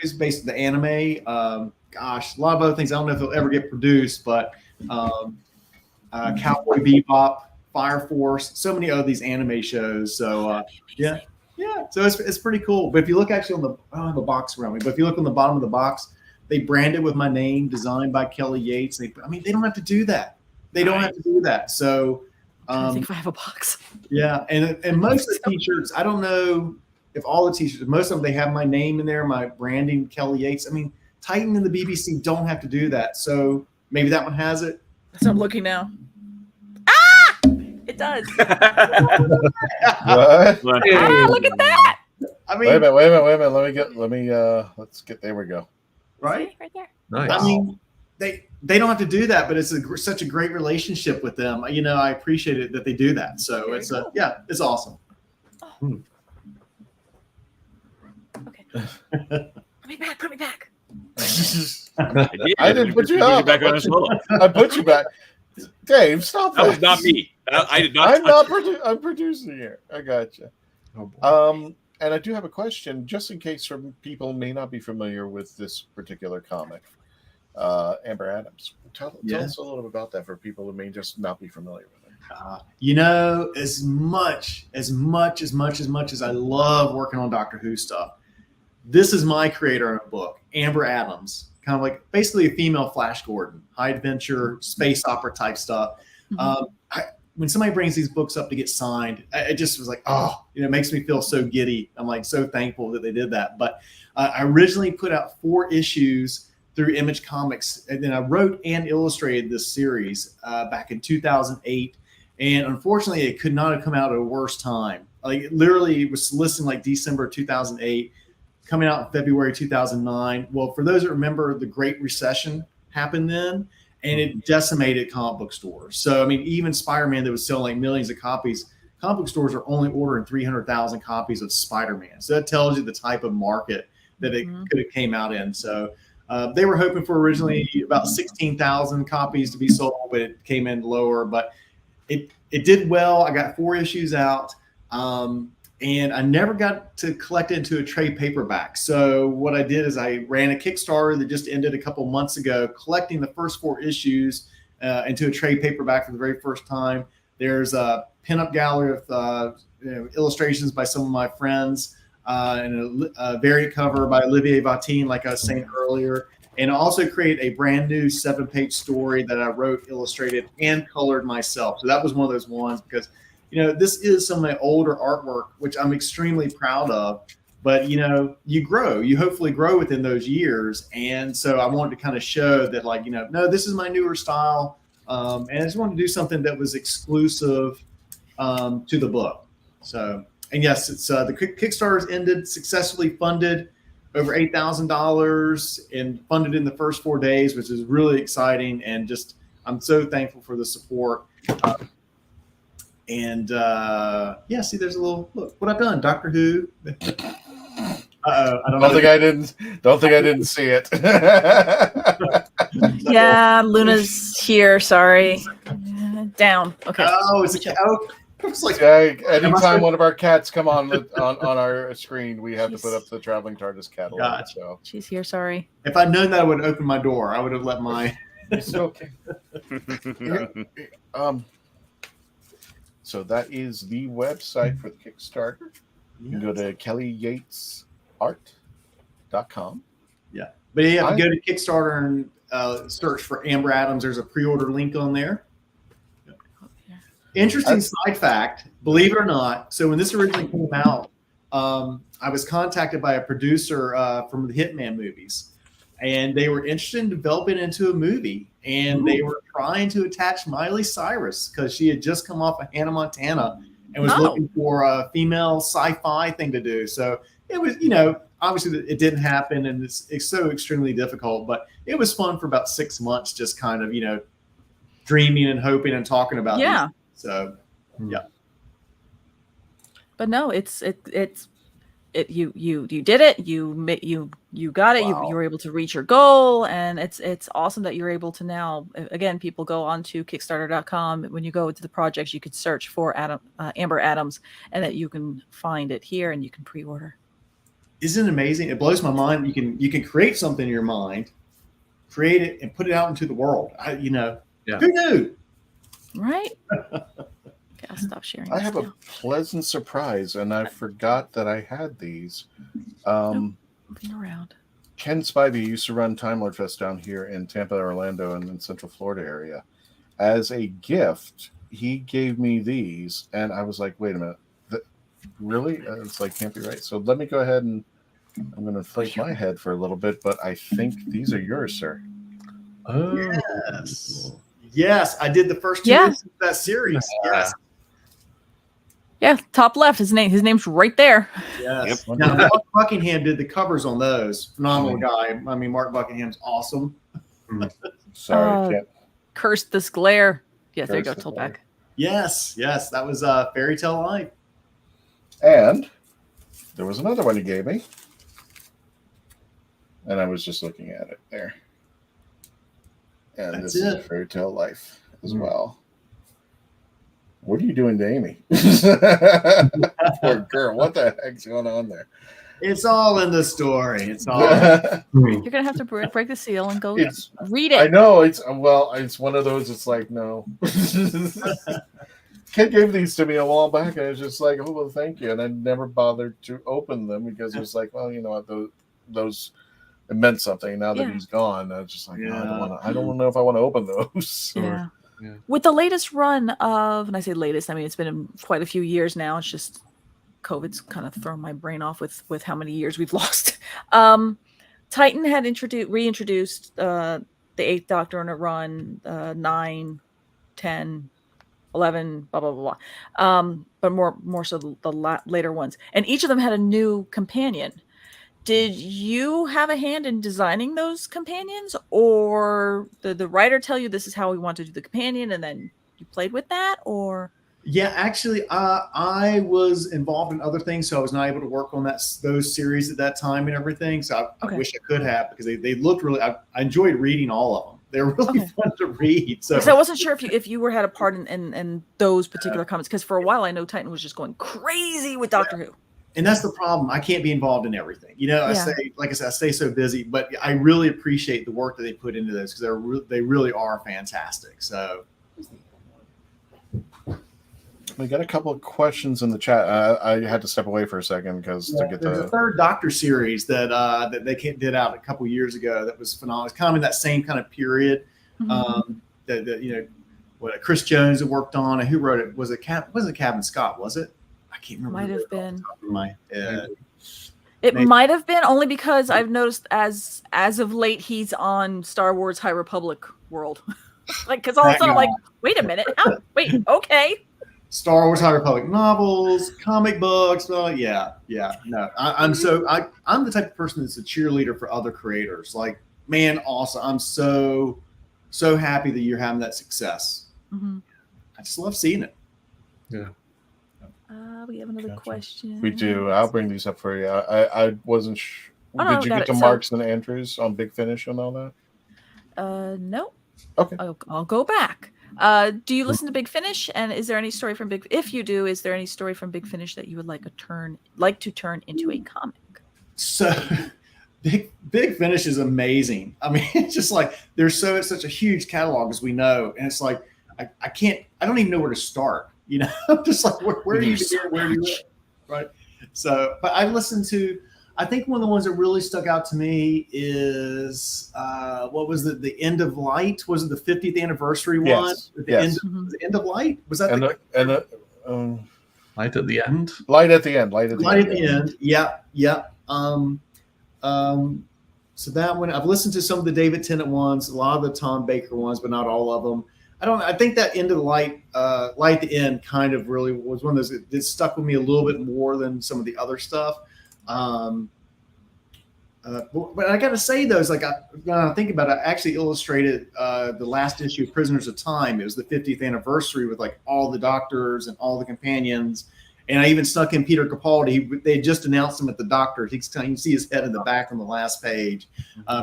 It's based on the anime. Gosh, a lot of other things. I don't know if they'll ever get produced, but Cowboy Bebop, Fire Force, so many of these anime shows. So yeah. So it's pretty cool. But if you look actually on I don't have a box around me, but if you look on the bottom of the box, they branded with my name, designed by Kelly Yates. They don't have to do that. They don't have to do that. So I think if I have a box. Yeah, and most of the T-shirts, I don't know if all the T-shirts, most of them they have my name in there, my branding, Kelly Yates. I mean, Titan and the BBC don't have to do that. So maybe that one has it. So I'm looking now. Ah! It does. What? Look at that. I mean, wait a minute. Let's get, there we go. Right? See, right there. Nice. I mean, they don't have to do that, but it's such a great relationship with them. You know, I appreciate it that they do that. So it's it's awesome. Oh. Okay. Put me back. I didn't put you up. I put you back. Dave, stop. That was not me. I did not. I'm producing here. I got you. And I do have a question, just in case some people may not be familiar with this particular comic. Amber Adams. Tell us a little bit about that for people who may just not be familiar with it. You know, as much as I love working on Doctor Who stuff, this is my creator of a book, Amber Adams, kind of like basically a female Flash Gordon, high adventure, space opera type stuff. When somebody brings these books up to get signed, it just was like, it makes me feel so giddy. I'm like so thankful that they did that. But I originally put out 4 issues through Image Comics, and then I wrote and illustrated this series back in 2008. And unfortunately, it could not have come out at a worse time. Like literally, it was listed like December 2008. Coming out in February 2009. Well, for those that remember, the Great Recession happened then, and it decimated comic book stores. So, I mean, even Spider-Man that was selling like millions of copies, comic book stores are only ordering 300,000 copies of Spider-Man. So that tells you the type of market that it could have came out in. So they were hoping for originally about 16,000 copies to be sold, but it came in lower. But it did well. I got 4 issues out. And I never got to collect it into a trade paperback. So what I did is I ran a Kickstarter that just ended a couple months ago, collecting the first 4 issues into a trade paperback for the very first time. There's a pinup gallery of illustrations by some of my friends, and a variant cover by Olivier Vatine, like I was saying earlier. And I also created a brand new 7-page story that I wrote, illustrated, and colored myself. So that was one of those ones because this is some of my older artwork, which I'm extremely proud of. But, you grow. You hopefully grow within those years. And so I wanted to kind of show that, like, no, this is my newer style. And I just wanted to do something that was exclusive to the book. So, and yes, it's the Kickstarter's ended, successfully funded, over $8,000 and funded in the first 4 days, which is really exciting. And just, I'm so thankful for the support. And see, there's a little look what I've done. Doctor Who. I don't think I didn't see it. Yeah, Luna's here. Sorry. Down. Okay. Oh, it's like anytime one of our cats come on our screen, we have to put up the Traveling TARDIS catalog. Gotcha. So she's here. Sorry. If I'd known that, I would have opened my door. I would have let my. It's okay. So that is the website for the Kickstarter. You can go to KellyYatesArt.com. Yeah. But you have to go to Kickstarter and search for Amber Adams. There's a pre-order link on there. Interesting side fact, believe it or not. So when this originally came out, I was contacted by a producer from the Hitman movies. And they were interested in developing it into a movie. And they were trying to attach Miley Cyrus because she had just come off of Hannah Montana and was looking for a female sci-fi thing to do. So it was, obviously it didn't happen, and it's so extremely difficult, but it was fun for about 6 months, just kind of, dreaming and hoping and talking about these. So, yeah. But no, you did it. You got it. Wow. You were able to reach your goal, and it's awesome that you're able to now. Again, people go on to Kickstarter.com. When you go into the projects, you could search for Amber Adams, and that you can find it here, and you can pre-order. Isn't it amazing? It blows my mind. You can create something in your mind, create it, and put it out into the world. Who knew? Right? Gotta stop sharing. I have a pleasant surprise, and I forgot that I had these. Moving around. Ken Spivey used to run Time Lord Fest down here in Tampa, Orlando, and in Central Florida area. As a gift, he gave me these, and I was like, wait a minute. Really? It's like, can't be right. So let me go ahead and I'm going to inflate my head for a little bit, but I think these are yours, sir. Oh. Yes, I did the first two of that series. Yes. Yeah, top left. His name's right there. Yes. Yep. Now, Mark Buckingham did the covers on those. Phenomenal guy. I mean, Mark Buckingham's awesome. Sorry, Curse this glare. Yes, there you go. Tilt back. Yes, that was Fairy Tale Life. And there was another one he gave me. And I was just looking at it there. And this is Fairy Tale Life as well. What are you doing to Amy? Poor girl. What the heck's going on there? It's all in the story. It's all. You're gonna have to break the seal and go read it. I know it's one of those. It's like no. Ken gave these to me a while back, and I was just like, "Oh well, thank you," and I never bothered to open them because it was like, well, you know what, those it meant something. Now that he's gone, I was just like, no, I don't know if I want to open those. Yeah. With the latest run of, and I say latest, I mean it's been in quite a few years now. It's just COVID's kind of thrown my brain off with how many years we've lost. Titan had reintroduced the 8th Doctor in a run, 9, 10, 11, blah blah blah blah. But more so the later ones, and each of them had a new companion. Did you have a hand in designing those companions, or the writer tell you this is how we want to do the companion, and then you played with that, or? Yeah, actually, I was involved in other things, so I was not able to work on those series at that time and everything. So I wish I could have, because they looked really. I enjoyed reading all of them. They were really fun to read. So I wasn't sure if you had a part in those particular comics, because for a while I know Titan was just going crazy with Doctor Who. And that's the problem. I can't be involved in everything. I stay so busy, but I really appreciate the work that they put into this, because they really are fantastic. So we got a couple of questions in the chat. I had to step away for a second because to get there's a third Doctor series that they did out a couple years ago that was phenomenal. It's kind of in that same kind of period. What Chris Jones had worked on, and who wrote it? Was it Kevin Scott? Was it? I can't remember. Might have been. It might have been, only because I've noticed as of late he's on Star Wars High Republic world. Because all of a sudden I'm like, wait a minute, okay. Star Wars High Republic novels, comic books. No, I'm the type of person that's a cheerleader for other creators. Like, man, awesome! I'm so happy that you're having that success. Mm-hmm. I just love seeing it. Yeah. We have another question. We do. I'll bring these up for you. I wasn't sure. Did you get to Marks and Andrews on Big Finish and all that? No. Okay. I'll go back. Do you listen to Big Finish? And is there any story from if you do, is there any story from Big Finish that you would like to turn into a comic? So Big Finish is amazing. I mean, it's just like it's such a huge catalog, as we know, and it's like I don't even know where to start. I'm just like, where do you begin? Where do you live? Right. So, but I listened to, I think one of the ones that really stuck out to me is what was the End of Light? Was it the 50th anniversary one? Yes. The End of Light? Was that Light at the End? Light at the End. Light at the End. Yeah. So that one, I've listened to some of the David Tennant ones, a lot of the Tom Baker ones, but not all of them. I think that end of the light at the end kind of really was one of those that stuck with me a little bit more than some of the other stuff. But I got to say, those when I think about it, I actually illustrated the last issue of Prisoners of Time. It was the 50th anniversary with like all the doctors and all the companions. And I even stuck in Peter Capaldi. They had just announced him at the doctor's. You can see his head in the back on the last page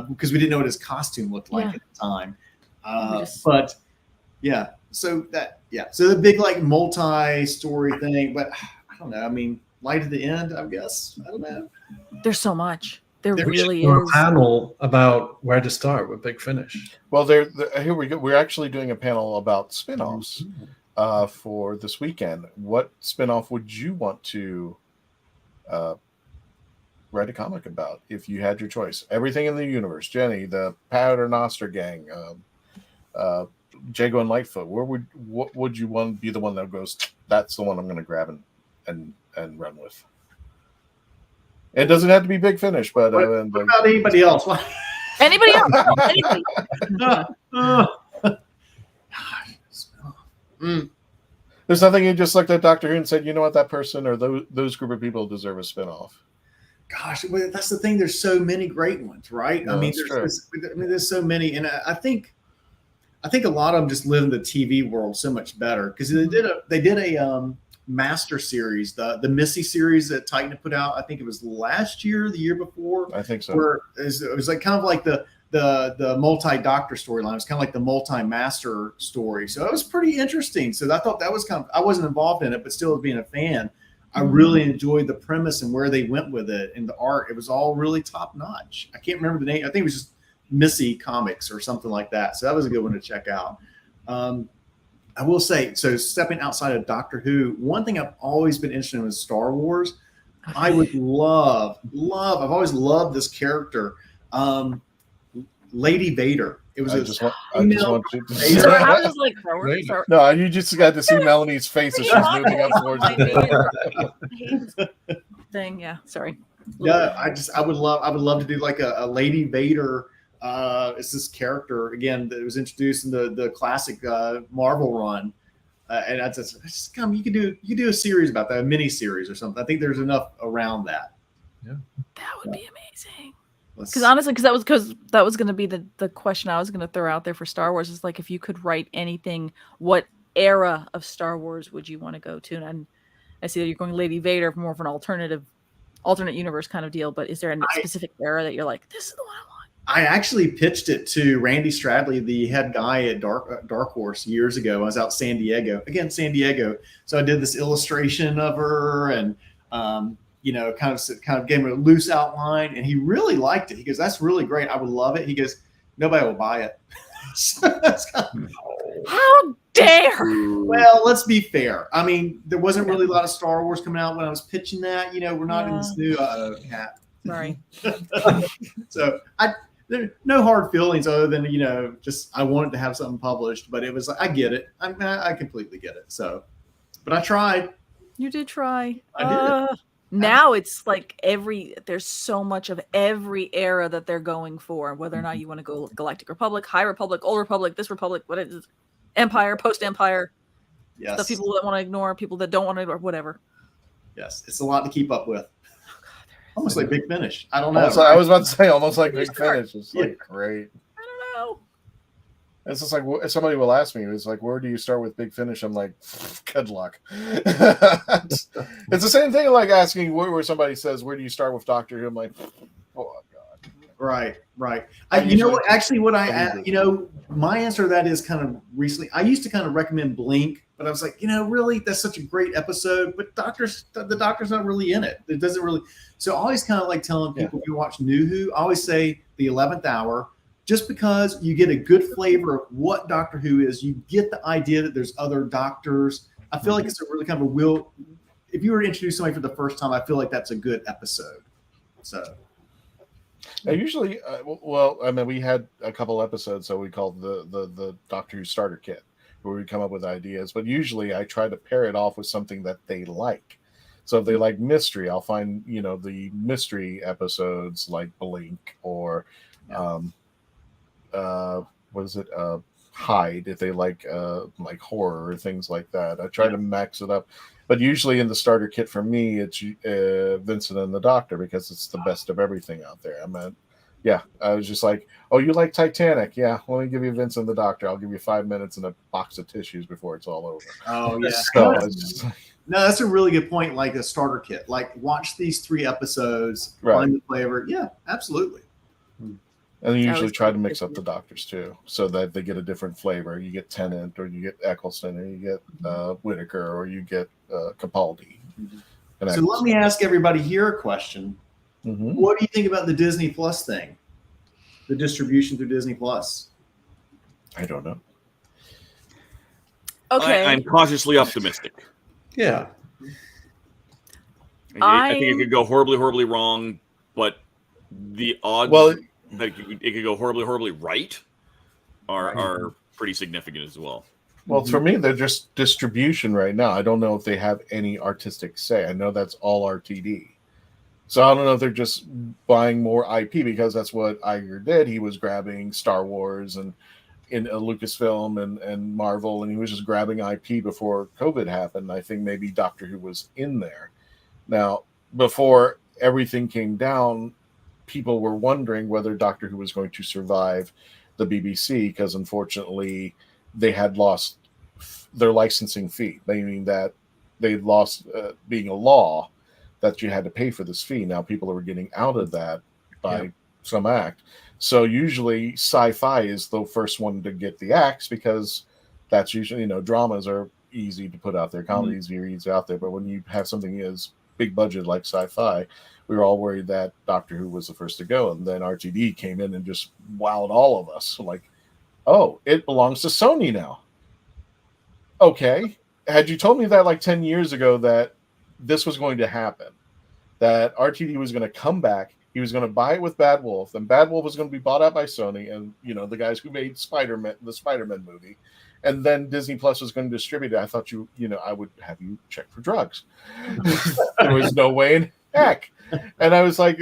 because we didn't know what his costume looked like at the time. But yeah, so the big like multi-story thing. But I don't know. I mean, light at the end, I guess. I don't know. There's so much. There We really should do is. a panel about where to start with Big Finish. Well, here we go. We're actually doing a panel about spin-offs for this weekend. What spin-off would you want to write a comic about if you had your choice? Everything in the universe. Jenny, the Paternoster Gang, Jago and Lightfoot. What would you want to be the one that goes, that's the one I'm going to grab and run with? It doesn't have to be Big Finish, but what about anybody else? Anybody else? Anybody. There's nothing you just looked at Doctor Who and said, you know what, that person or those group of people deserve a spinoff. Gosh, well, that's the thing. There's so many great ones, right? No, there's so many, and I think a lot of them just live in the TV world so much better because they did a Master series, the Missy series that Titan put out. I think it was last year, the year before. I think so. Where it was like kind of like the multi-doctor storyline. It was kind of like the multi-master story. So it was pretty interesting. So I thought that was I wasn't involved in it, but still being a fan, I really enjoyed the premise and where they went with it and the art. It was all really top notch. I can't remember the name. I think it was just Missy Comics or something like that. So that was a good one to check out. I will say, so stepping outside of Doctor Who, one thing I've always been interested in is Star Wars. I would love, I've always loved this character, Lady Vader. It was I just want to. I was just like, no, you just got to see Melanie's face as she's moving up towards the thing. Yeah, sorry. Yeah, I would love to do like a Lady Vader. It's this character again that was introduced in the classic Marvel run, and I just come. You could do a series about that, a mini series or something. I think there's enough around that. Yeah, that would be amazing. Because honestly, because that was going to be the question I was going to throw out there for Star Wars is like, if you could write anything, what era of Star Wars would you want to go to? And I see that you're going Lady Vader, more of an alternate universe kind of deal. But is there a specific era that you're like, this is the one I want? I actually pitched it to Randy Stradley, the head guy at Dark Horse years ago. I was out San Diego. So I did this illustration of her and kind of gave him a loose outline, and he really liked it. He goes, "That's really great. I would love it." He goes, "Nobody will buy it." How dare! Well, let's be fair. I mean, there wasn't really a lot of Star Wars coming out when I was pitching that. We're not in this new hat. Sorry. So there are no hard feelings other than just I wanted to have something published, but it was like I get it. I completely get it. So, but I tried. You did try. I did. Now it's like there's so much of every era that they're going for, whether or not you want to go Galactic Republic, High Republic, Old Republic, this Republic, what is it? Empire, post-Empire. Yes. The people that want to ignore, people that don't want to, or whatever. Yes, it's a lot to keep up with. Oh, God, almost like Big Finish. I don't know. I was about to say almost like Big Finish. It's like great. I don't know. It's just like somebody will ask me, it's like, where do you start with Big Finish? I'm like, good luck. It's the same thing like asking where somebody says, where do you start with Doctor Who? I'm like, oh God. Right. My answer to that is kind of recently. I used to kind of recommend Blink, but I was like, really, that's such a great episode, but the Doctor's not really in it. It doesn't really. So I always kind of like telling people who watch New Who, I always say the 11th hour. Just because you get a good flavor of what Doctor Who is, you get the idea that there's other doctors. I feel like it's a really kind of if you were to introduce somebody for the first time, I feel like that's a good episode. So, usually, we had a couple episodes that we called the Doctor Who starter kit, where we come up with ideas. But usually, I try to pair it off with something that they like. So if they like mystery, I'll find the mystery episodes like Blink or. What is it? hide if they like horror or things like that. I try to max it up, but usually in the starter kit for me, it's Vincent and the Doctor because it's the best of everything out there. I was just like, oh, you like Titanic? Yeah, let me give you Vincent and the Doctor. I'll give you 5 minutes and a box of tissues before it's all over. Oh yeah. So No, that's a really good point. Like a starter kit, like watch these 3 episodes, find the flavor. Yeah, absolutely. And they usually try to mix up the Doctors too, so that they get a different flavor. You get Tennant, or you get Eccleston, or you get Whitaker, or you get Capaldi. So let me ask everybody here a question. What do you think about the Disney Plus thing? The distribution through Disney Plus? I don't know. Okay. I'm cautiously optimistic. Yeah. I think it could go horribly, horribly wrong, but the odds that it could go horribly, horribly right are pretty significant as well. Well, for me, they're just distribution right now. I don't know if they have any artistic say. I know that's all RTD. So I don't know if they're just buying more IP, because that's what Iger did. He was grabbing Star Wars and in Lucasfilm and Marvel, and he was just grabbing IP before COVID happened. I think maybe Doctor Who was in there. Now, before everything came down, people were wondering whether Doctor Who was going to survive the BBC, because unfortunately they had lost their licensing fee, meaning that they lost being a law that you had to pay for this fee. Now people are getting out of that by some act. So usually Sci-Fi is the first one to get the axe, because that's usually, dramas are easy to put out there, comedies are easy out there, but when you have something as big budget like Sci-Fi, we were all worried that Doctor Who was the first to go, and then RTD came in and just wowed all of us. Like, oh, it belongs to Sony now. Okay, had you told me that like 10 years ago that this was going to happen, that RTD was going to come back, he was going to buy it with Bad Wolf, and Bad Wolf was going to be bought out by Sony and the guys who made the Spider-Man movie, and then Disney Plus was going to distribute it, I thought I would have you check for drugs. There was no way in heck. And I was like,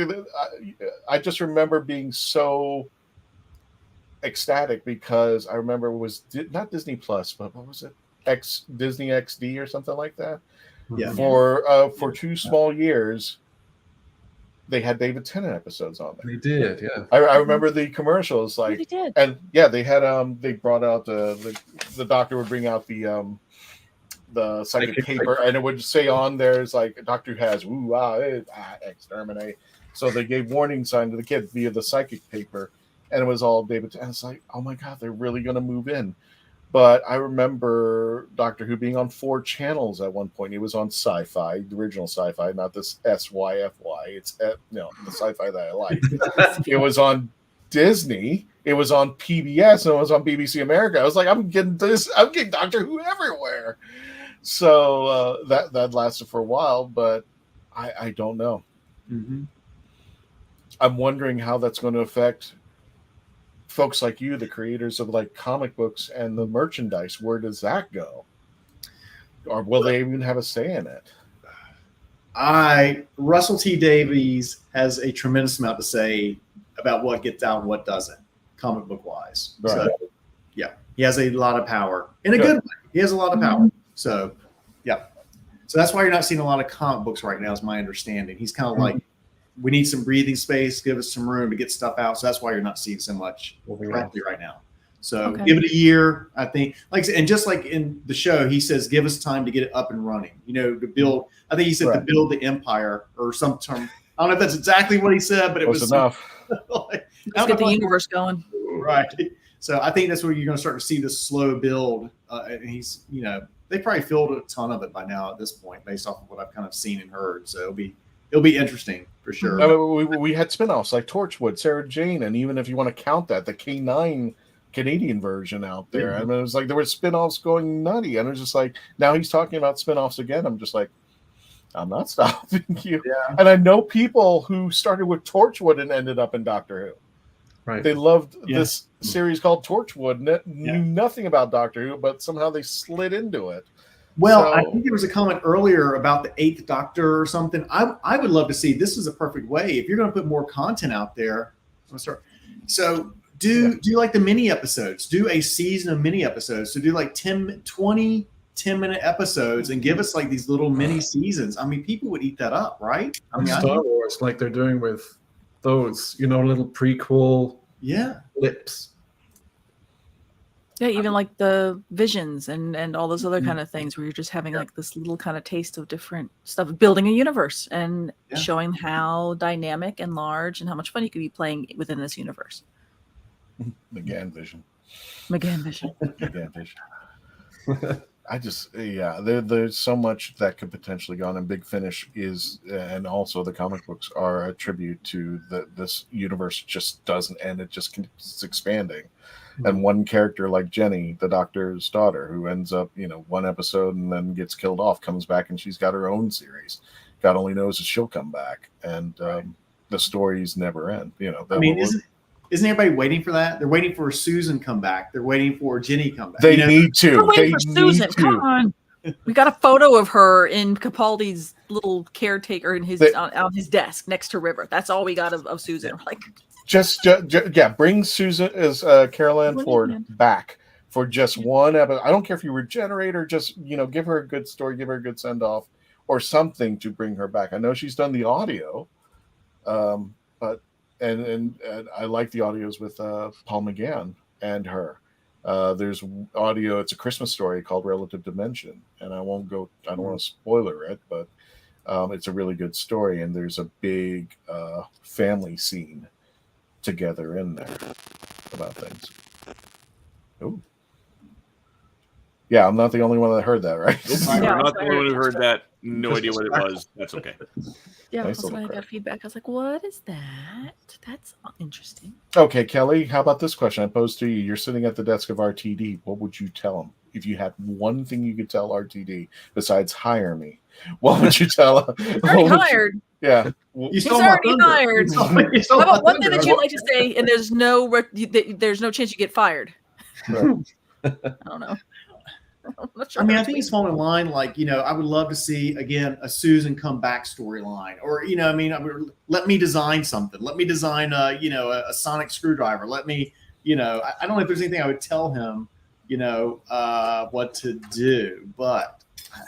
I just remember being so ecstatic, because I remember it was not Disney Plus, but what was it? Disney XD or something like that. Yeah. For 2 small years, they had David Tennant episodes on there. They did, yeah. I remember the commercials, like, they did. And yeah, they had they brought out the Doctor would bring out the psychic paper, and it would say on there, it's like Doctor Who has exterminate. So they gave warning sign to the kid via the psychic paper, and it was all David Tennant. It's like, oh my god, they're really going to move in. But I remember Doctor Who being on 4 channels at one point. He was on Sci-Fi, the original Sci-Fi, not this SYFY. It's the Sci-Fi that I like. It was on Disney. It was on PBS, and it was on BBC America. I was like, I'm getting Doctor Who everywhere. So that lasted for a while, but I don't know. Mm-hmm. I'm wondering how that's going to affect folks like you, the creators of like comic books and the merchandise. Where does that go? Or will they even have a say in it? Russell T Davies has a tremendous amount to say about what gets out and what doesn't, comic book wise. Right. So yeah, he has a lot of power in a good way. He has a lot of power. So yeah. So that's why you're not seeing a lot of comic books right now, is my understanding. He's kind of like, we need some breathing space, give us some room to get stuff out. So that's why you're not seeing so much right now. So give it a year, I think. And just like in the show, he says, give us time to get it up and running, to build. I think he said to build the empire or some term. I don't know if that's exactly what he said, but it was enough. Let's get the universe going. Right. So I think that's where you're going to start to see this slow build. And he's, they probably filled a ton of it by now at this point, based off of what I've kind of seen and heard. So it'll be interesting for sure. I mean, we had spinoffs like Torchwood, Sarah Jane, and even if you want to count that, the K9 Canadian version out there. I mean, it was like there were spinoffs going nutty, and it was just like, now he's talking about spinoffs again. I'm just like, I'm not stopping you. Yeah. And I know people who started with Torchwood and ended up in Doctor Who. Right. They loved this series called Torchwood, knew nothing about Doctor Who, but somehow they slid into it. Well, I think there was a comment earlier about the 8th Doctor or something. I would love to see, this is a perfect way. If you're going to put more content out there, let's start. So do like the mini episodes. Do a season of mini episodes. So do like 20 10-minute episodes and give us like these little mini seasons. I mean, people would eat that up, right? I mean, Star Wars, like they're doing with those, little prequel clips. Yeah, even like the visions and all those other kind of things where you're just having like this little kind of taste of different stuff, building a universe and showing how dynamic and large and how much fun you could be playing within this universe. McGann Vision. McGann Vision. McGann Vision. I just, there's so much that could potentially go on, and Big Finish is, and also the comic books are a tribute to this universe just doesn't end. It just keeps expanding. And one character like Jenny, the doctor's daughter, who ends up, one episode and then gets killed off, comes back and she's got her own series. God only knows if she'll come back. And the stories never end. I mean, isn't everybody waiting for that? They're waiting for Susan come back. They're waiting for Jenny come back. They need to. We're waiting for Susan. Come on. We got a photo of her in Capaldi's little caretaker in his on his desk next to River. That's all we got of Susan. We're like, just bring Susan as Carol Ann Ford back for just one episode. I don't care if you regenerate her, just give her a good story, give her a good send off, or something to bring her back. I know she's done the audio, but and I like the audios with Paul McGann and her. There's audio. It's a Christmas story called Relative Dimension, and I don't want to spoiler it, but it's a really good story, and there's a big family scene together in there about things. Oh, yeah, I'm not the only one that heard that, right? I'm not the only one who heard that. No idea what it was. That's okay. Yeah, Nice that's when I little got crack. feedback. I was like, what is that? That's interesting. Okay, Kelly, how about this question I posed to you? You're sitting at the desk of RTD. What would you tell him? If you had one thing you could tell RTD besides hire me, what would you tell him? He's already hired. Yeah. He's already hired. How about one thing that you'd like to say, and there's no chance you get fired? Right. I don't know. I'm not sure. I mean, I think it's falling in line. Like, I would love to see again a Susan come back storyline, or let me design something. Let me design a sonic screwdriver. Let me, I don't know if there's anything I would tell him, what to do, but I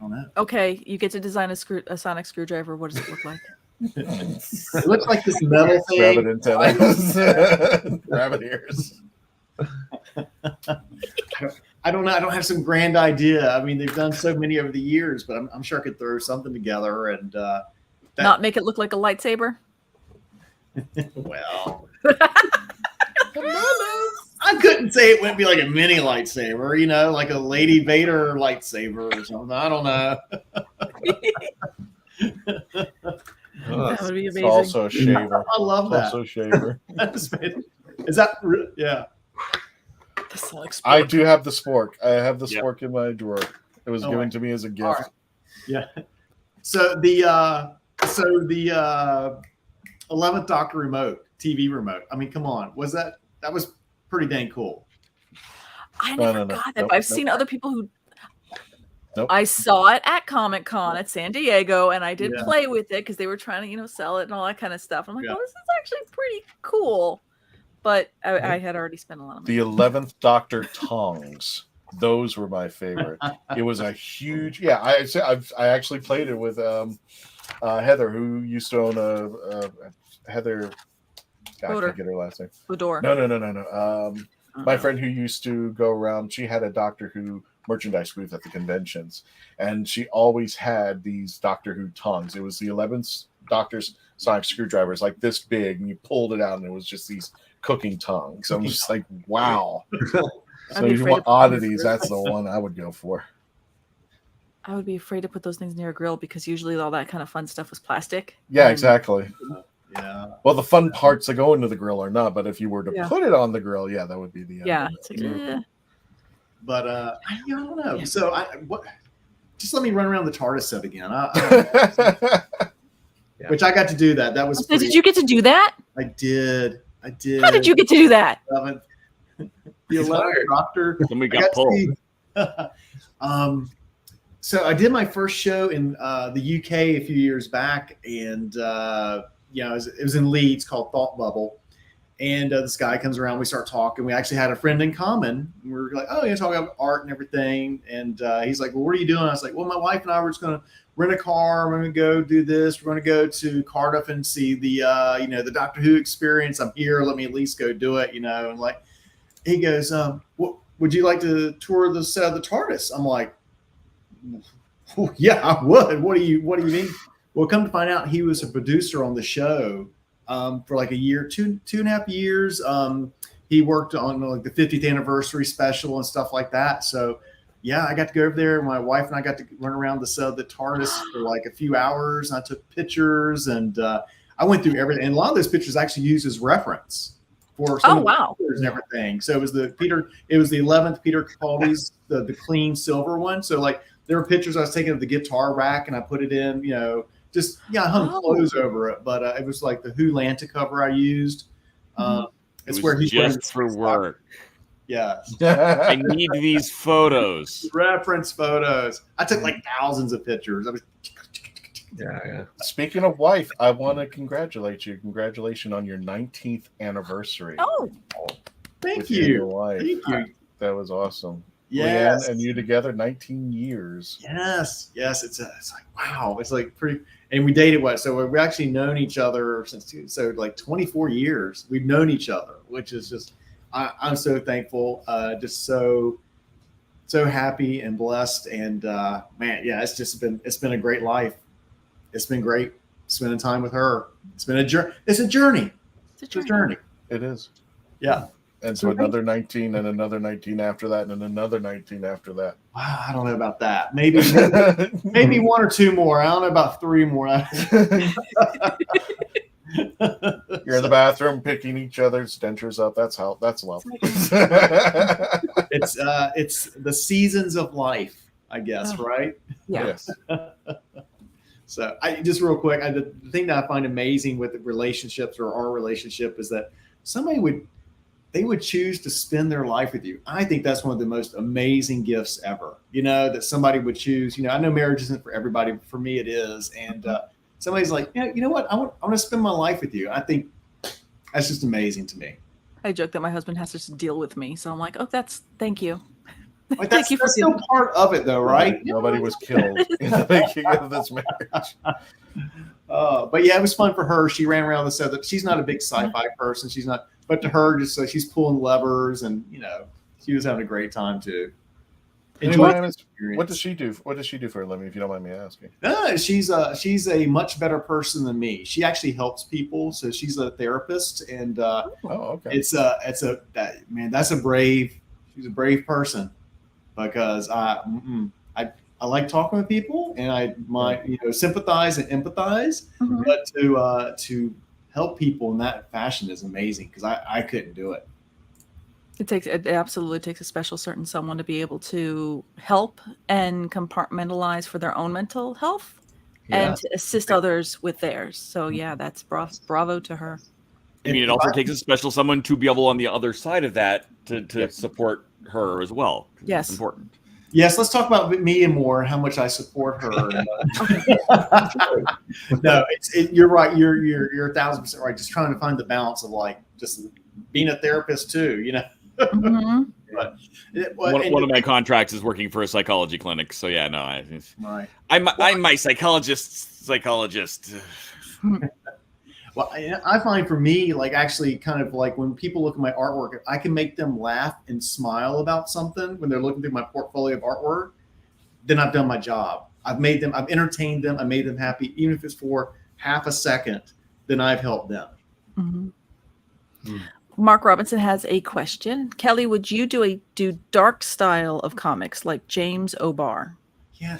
don't know. Okay, you get to design a sonic screwdriver. What does it look like? It looks like this metal thing. Rabbit antennas. Rabbit ears. I don't know. I don't have some grand idea. I mean, they've done so many over the years, but I'm sure I could throw something together and Not make it look like a lightsaber. Well, I couldn't say it wouldn't be like a mini lightsaber, like a Lady Vader lightsaber or something. I don't know. That would be amazing. It's also a shaver. I love that. Also a shaver. Is that yeah? I do have the spork. I have the spork in my drawer. It was given to me as a gift. Right. Yeah. So the 11th Doctor remote, TV remote. I mean, come on. That was pretty dang cool. I never got that, but I've seen other people who. Nope. I saw it at Comic Con at San Diego, and I did play with it because they were trying to, sell it and all that kind of stuff. I'm like, oh, this is actually pretty cool. But I had already spent a lot of money. The 11th Doctor tongs. Those were my favorite. It was a huge. Yeah, I actually played it with Heather, who used to own Heather. I can't get her last name. Fedor. No. My friend who used to go around. She had a Doctor Who merchandise booth at the conventions, and she always had these Doctor Who tongs. It was the 11th Doctor's sonic screwdrivers, like this big, and you pulled it out, and it was just these cooking tongs. I'm just like, wow. So if you want oddities, that's the one I would go for. I would be afraid to put those things near a grill because usually all that kind of fun stuff was plastic. Yeah, exactly. Yeah. Well, the fun parts that go into the grill are not, but if you were to put it on the grill, that would be the end. But I don't know. So just let me run around the TARDIS set again. Which I got to do that. That was. Did you get to do that? I did. How did you get to do that? The 11th Doctor. Somebody got pulled. So I did my first show in the UK a few years back, and it was in Leeds called Thought Bubble, And this guy comes around. We start talking. We actually had a friend in common. We were like, oh, talking about art and everything. And he's like, well, what are you doing? I was like, well, my wife and I were just going to rent a car. We're going to go do this. We're going to go to Cardiff and see the, the Doctor Who experience. I'm here. Let me at least go do it, And like, he goes, would you like to tour the set of the TARDIS? I'm like, well, yeah, I would. What do you mean? Well, come to find out, he was a producer on the show for like a year, two and a half years. He worked on like the 50th anniversary special and stuff like that. So yeah, I got to go over there. My wife and I got to run around the set of the TARDIS for like a few hours. I took pictures and I went through everything. And a lot of those pictures actually used as reference for some of the pictures and everything. So it was the 11th Peter Capaldi's, the clean silver one. So like there were pictures I was taking of the guitar rack and I put it in, I hung clothes over it, but it was like the Who Lanta cover I used. It's where he's just for work. Yes. I need these photos. Reference photos. I took like thousands of pictures. Yeah. Speaking of wife, I want to congratulate you. Congratulations on your 19th anniversary. Oh, thank you. Your wife. Thank you. That was awesome. Yes. Leanne and you together 19 years. Yes. It's like, wow. It's like pretty. And we dated so we've actually known each other since, like 24 years. We've known each other, which is just, I'm so thankful. Just so happy and blessed. And man, yeah, it's been a great life. It's been great spending time with her. It's been a journey. It's a journey. It's a journey. It is. Yeah. And so another 19 and another 19 after that and another 19 after that. Wow, I don't know about that. Maybe one or two more. I don't know about three more. You're in the bathroom picking each other's dentures up. That's love. It's the seasons of life, I guess, right? Yeah. Yes. So just real quick, the thing that I find amazing with the relationships or our relationship is that somebody would choose to spend their life with you. I think that's one of the most amazing gifts ever, that somebody would choose. I know marriage isn't for everybody, but for me it is. And somebody's like, you know what? I want to spend my life with you. I think that's just amazing to me. I joke that my husband has to just deal with me. So I'm like, oh, thank you. Like that's still part of it though, right? Nobody was killed in the making of this marriage. But yeah, it was fun for her. She ran around the set. She's not a big sci-fi person. She's not. But to her, just so she's pulling levers, and she was having a great time too. What does she do? What does she do for a living, if you don't mind me asking? She's a much better person than me. She actually helps people, so she's a therapist, and okay. She's a brave person, because I like talking with people, and I might sympathize and empathize, but to help people in that fashion is amazing, because I couldn't do it. It absolutely takes a special certain someone to be able to help and compartmentalize for their own mental health and to assist others with theirs. So yeah, that's bravo to her. I mean, it also takes a special someone to be able on the other side of that to support her as well. Yes. It's important. Yes, let's talk about me and more, how much I support her. No, you're right. You're 1,000% right. Just trying to find the balance of like just being a therapist too, But one of my contracts is working for a psychology clinic. So yeah, no, I'm my psychologist. Well, I find for me, like actually kind of like when people look at my artwork, I can make them laugh and smile about something when they're looking through my portfolio of artwork, then I've done my job. I've entertained them. I made them happy. Even if it's for half a second, then I've helped them. Mark Robinson has a question. Kelly, would you do dark style of comics like James O'Barr? Yeah,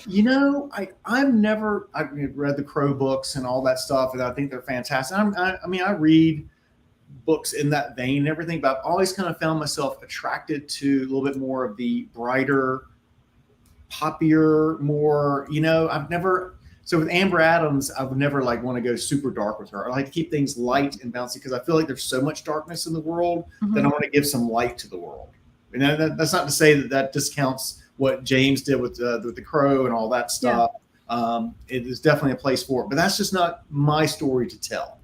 I've read the Crow books and all that stuff, and I think they're fantastic. I read books in that vein and everything, but I've always kind of found myself attracted to a little bit more of the brighter, poppier, more, so with Amber Adams, I would never want to go super dark with her. I like to keep things light and bouncy, because I feel like there's so much darkness in the world that I want to give some light to the world. And that's not to say that discounts what James did with the Crow and all that stuff. Yeah. It is definitely a place for it, but that's just not my story to tell.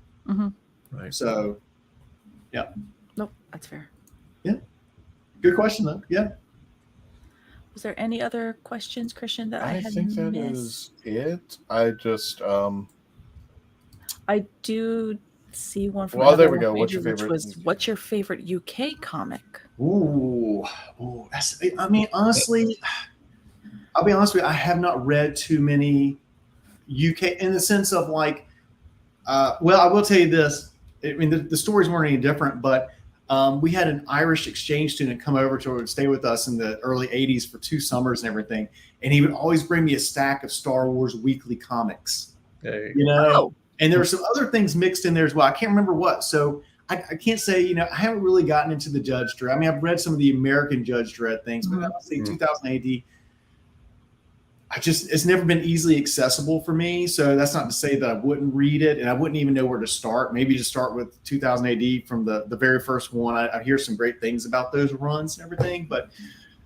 Right. So, Yeah. Nope, that's fair. Yeah. Good question though. Yeah. Was there any other questions, Christian, that I had think that missed? is it. I just I do see one from Well, there another we go. one What's your page, which favorite was, what's your favorite UK comic? Ooh, that's. I mean, honestly, I'll be honest with you. I have not read too many UK in the sense of like. Well, I will tell you this. I mean, the stories weren't any different, but we had an Irish exchange student come over to stay with us in the early '80s for 2 summers and everything, and he would always bring me a stack of Star Wars weekly comics. Hey. You know, and there were some other things mixed in there as well. I can't remember what. So I can't say, you know, I haven't really gotten into the Judge Dredd. I mean, I've read some of the American Judge Dredd things, but honestly, 2000 AD, it's never been easily accessible for me. So that's not to say that I wouldn't read it, and I wouldn't even know where to start. Maybe just start with 2000 AD from the very first one. I hear some great things about those runs and everything, but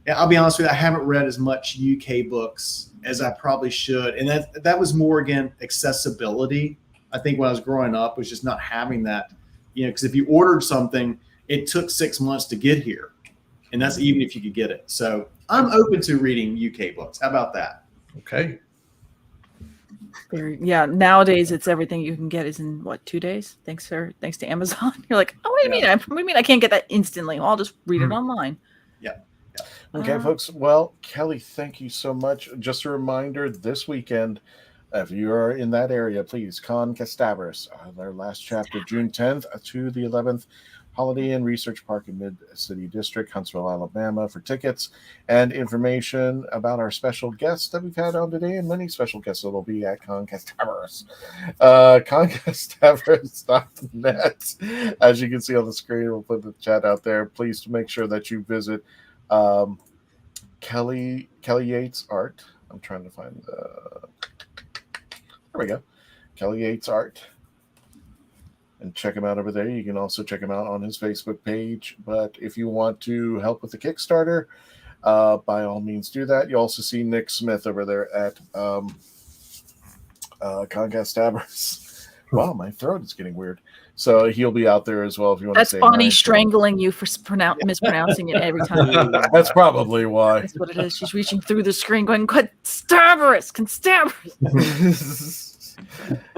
yeah, I'll be honest with you, I haven't read as much UK books as I probably should. And that was more, again, accessibility. I think when I was growing up was just not having that, you know, because if you ordered something, it took 6 months to get here. And that's even if you could get it. So I'm open to reading UK books. How about that? Okay. Yeah, nowadays it's everything you can get is in what, 2 days? Thanks to Amazon. You're like, oh, what do you mean I can't get that instantly? Well, I'll just read it online. Yeah. Okay, folks. Well, Kelly, thank you so much. Just a reminder, this weekend, if you are in that area, please, Concastavers, their last chapter, June 10th to the 11th, Holiday Inn Research Park in Mid-City District, Huntsville, Alabama, for tickets and information about our special guests that we've had on today, and many special guests that will be at Concastavers. Concastavers.net. As you can see on the screen, we'll put the chat out there. Please make sure that you visit Kelly Yates Art. I'm trying to find the. There we go. Kelly Yates Art. And check him out over there. You can also check him out on his Facebook page. But if you want to help with the Kickstarter, by all means do that. You also see Nick Smith over there at Concastavers. Wow, my throat is getting weird. So he'll be out there as well if you want to say. That's Bonnie strangling you for mispronouncing it every time. That's probably why. That's what it is. She's reaching through the screen going, Concastavers.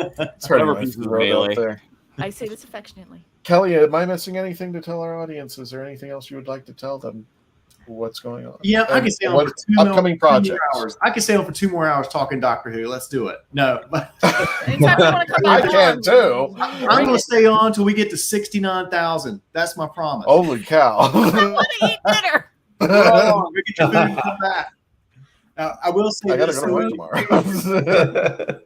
It's hurting my throat out there. I say this affectionately. Kelly, am I missing anything to tell our audience? Is there anything else you would like to tell them? What's going on? Yeah, I can stay on for upcoming projects. 2 more hours. I can stay on for 2 more hours talking Doctor Who. Let's do it. No, but I can too. I'm going to stay on until we get to 69,000. That's my promise. Holy cow! I want to eat dinner. Go get your food and come back. I will say I gotta this. go to work tomorrow.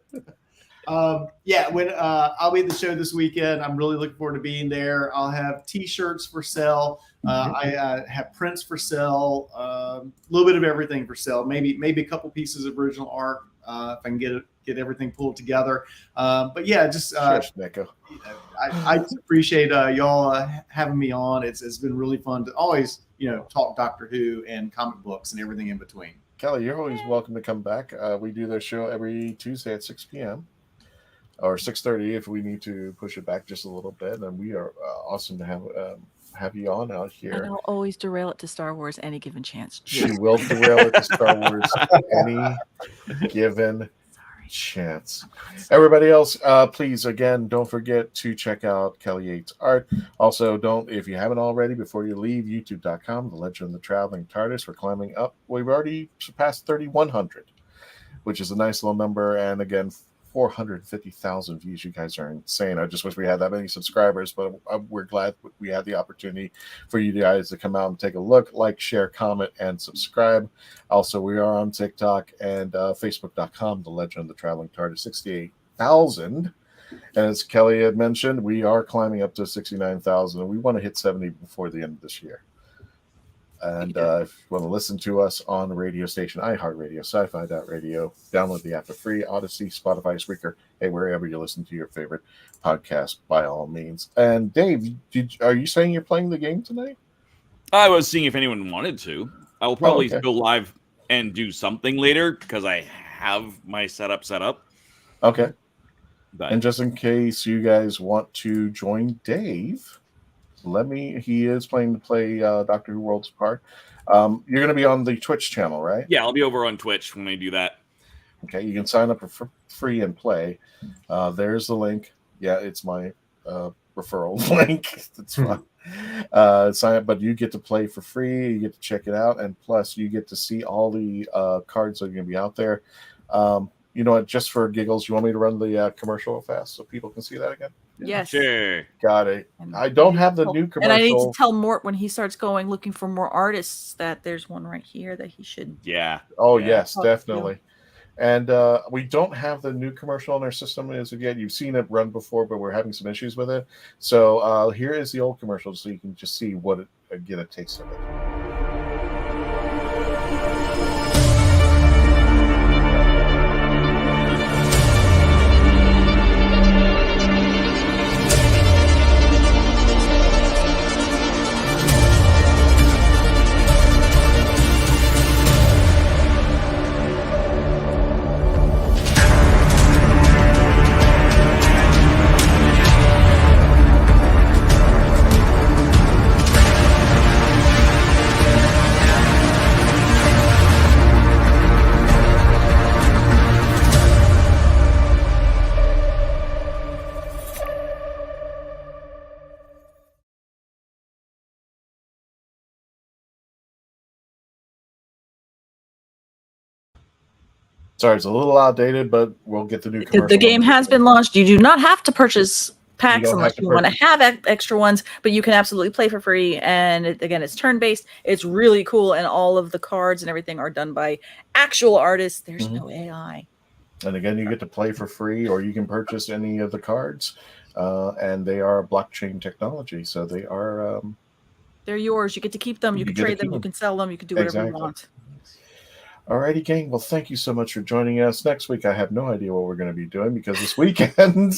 Yeah, when I'll be at the show this weekend, I'm really looking forward to being there. I'll have T-shirts for sale. I have prints for sale. A little bit of everything for sale. Maybe a couple pieces of original art if I can get everything pulled together. But yeah, just I appreciate y'all having me on. It's been really fun to always talk Doctor Who and comic books and everything in between. Kelly, you're always welcome to come back. We do their show every Tuesday at 6 p.m. or 6:30 if we need to push it back just a little bit. And we are awesome to have you on out here. And I'll always derail it to Star Wars any given chance. She will derail it to Star Wars any given chance. Everybody else, please, again, don't forget to check out Kelly Yates Art. Also, if you haven't already, before you leave, youtube.com, The Legend of the Traveling TARDIS. We're climbing up. We've already surpassed 3,100, which is a nice little number. And again, 450,000 views. You guys are insane. I just wish we had that many subscribers, but we're glad we had the opportunity for you guys to come out and take a look, like, share, comment, and subscribe. Also, we are on TikTok and Facebook.com, The Legend of the Traveling TARDIS, 68,000. And as Kelly had mentioned, we are climbing up to 69,000, and we want to hit 70 before the end of this year. And if you want to listen to us on the radio station, iHeartRadio, Sci-Fi.radio, download the app for free, Odyssey, Spotify, Spreaker, wherever you listen to your favorite podcast, by all means. And Dave, are you saying you're playing the game tonight? I was seeing if anyone wanted to. I will probably go live and do something later because I have my setup set up. Okay. But, and just in case you guys want to join Dave He is planning to play Doctor Who Worlds Apart. You're going to be on the Twitch channel, right? Yeah, I'll be over on Twitch when I do that. Okay, you can sign up for free and play. There's the link. Yeah, it's my referral link. That's fine. Sign up, but you get to play for free. You get to check it out, and plus you get to see all the cards that are going to be out there. You know what? Just for giggles, you want me to run the commercial fast so people can see that again? Yes. Sure. Got it. I don't have the new commercial. And I need to tell Mort when he starts going looking for more artists that there's one right here that he should. Yeah. Oh, yeah. yes, definitely. And we don't have the new commercial in our system as of yet. You've seen it run before, but we're having some issues with it. So here is the old commercial so you can just see what get a taste of it. Sorry, it's a little outdated, but we'll get the new commercial. The game has been launched. You do not have to purchase packs unless you want to have extra ones, but you can absolutely play for free. And again, it's turn-based. It's really cool, and all of the cards and everything are done by actual artists. There's no AI. And again, you get to play for free, or you can purchase any of the cards, and they are blockchain technology, so they are. They're yours. You get to keep them. You can trade them. You can sell them. You can do whatever you want. Alrighty, gang. Well, thank you so much for joining us. Next week, I have no idea what we're going to be doing because this weekend,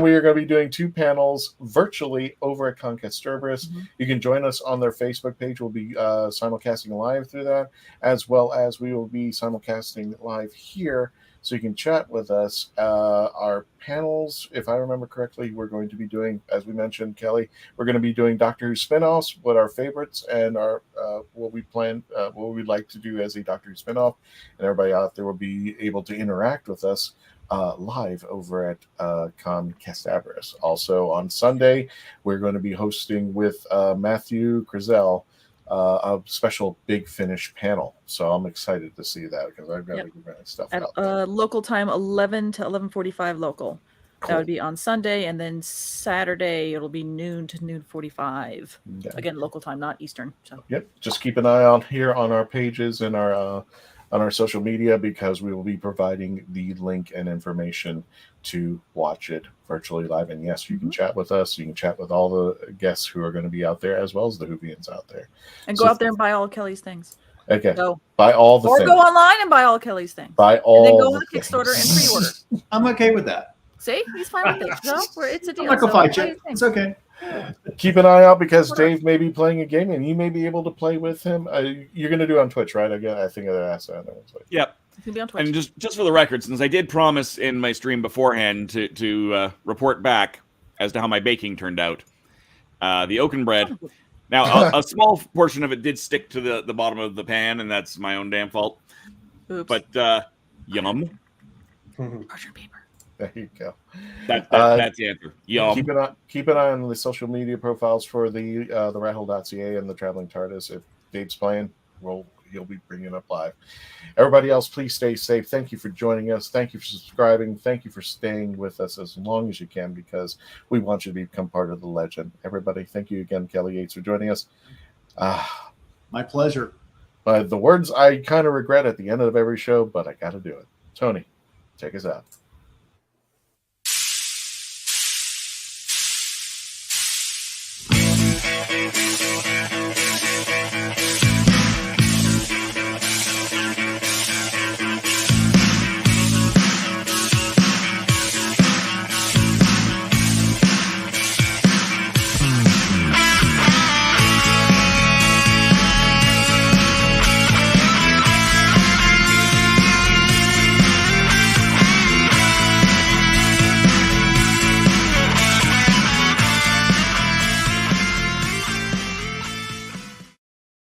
we are going to be doing 2 panels virtually over at Conquest Cerberus. You can join us on their Facebook page. We'll be simulcasting live through that, as well as we will be simulcasting live here. So you can chat with us. Our panels, if I remember correctly, we're going to be doing, as we mentioned, Kelly, we're going to be doing Doctor Who spinoffs, what our favorites and our what we plan, what we'd like to do as a Doctor Who spinoff, and everybody out there will be able to interact with us live over at Conquest. Also on Sunday, we're going to be hosting with Matthew Crizel a special Big Finish panel. So I'm excited to see that because I've got to get stuff at out there. Local time 11 to 11:45 local. That would be on Sunday, and then Saturday it'll be noon to noon 45. Again, local time, not Eastern. So yep, just keep an eye out here on our pages and our on our social media because we will be providing the link and information to watch it virtually live. And yes, you can chat with us. You can chat with all the guests who are going to be out there, as well as the Whovians out there. And go out there and buy all Kelly's things. Okay. So, buy all the things. Or go online and buy all Kelly's things. Buy all. And then go on the Kickstarter and pre-order. I'm okay with that. See, he's fine with it. So it's a deal. I'm not gonna fight you. It's okay. Keep an eye out because Dave may be playing a game and you may be able to play with him. You're going to do it on Twitch, right? Again, I think I asked that. Yep. Be on Twitch. And just for the record, since I did promise in my stream beforehand to report back as to how my baking turned out, the oaken bread. Now, a small portion of it did stick to the bottom of the pan, and that's my own damn fault. Oops. But yum. Parchment paper. There you go. That's the answer. Yum. Keep an eye on the social media profiles for the Rattle.ca and the Traveling TARDIS. If Dave's playing, he'll be bringing it up live. Everybody else, please stay safe. Thank you for joining us. Thank you for subscribing. Thank you for staying with us as long as you can because we want you to become part of the legend. Everybody, thank you again, Kelly Yates, for joining us. My pleasure. The words I kind of regret at the end of every show, but I got to do it. Tony, take us out.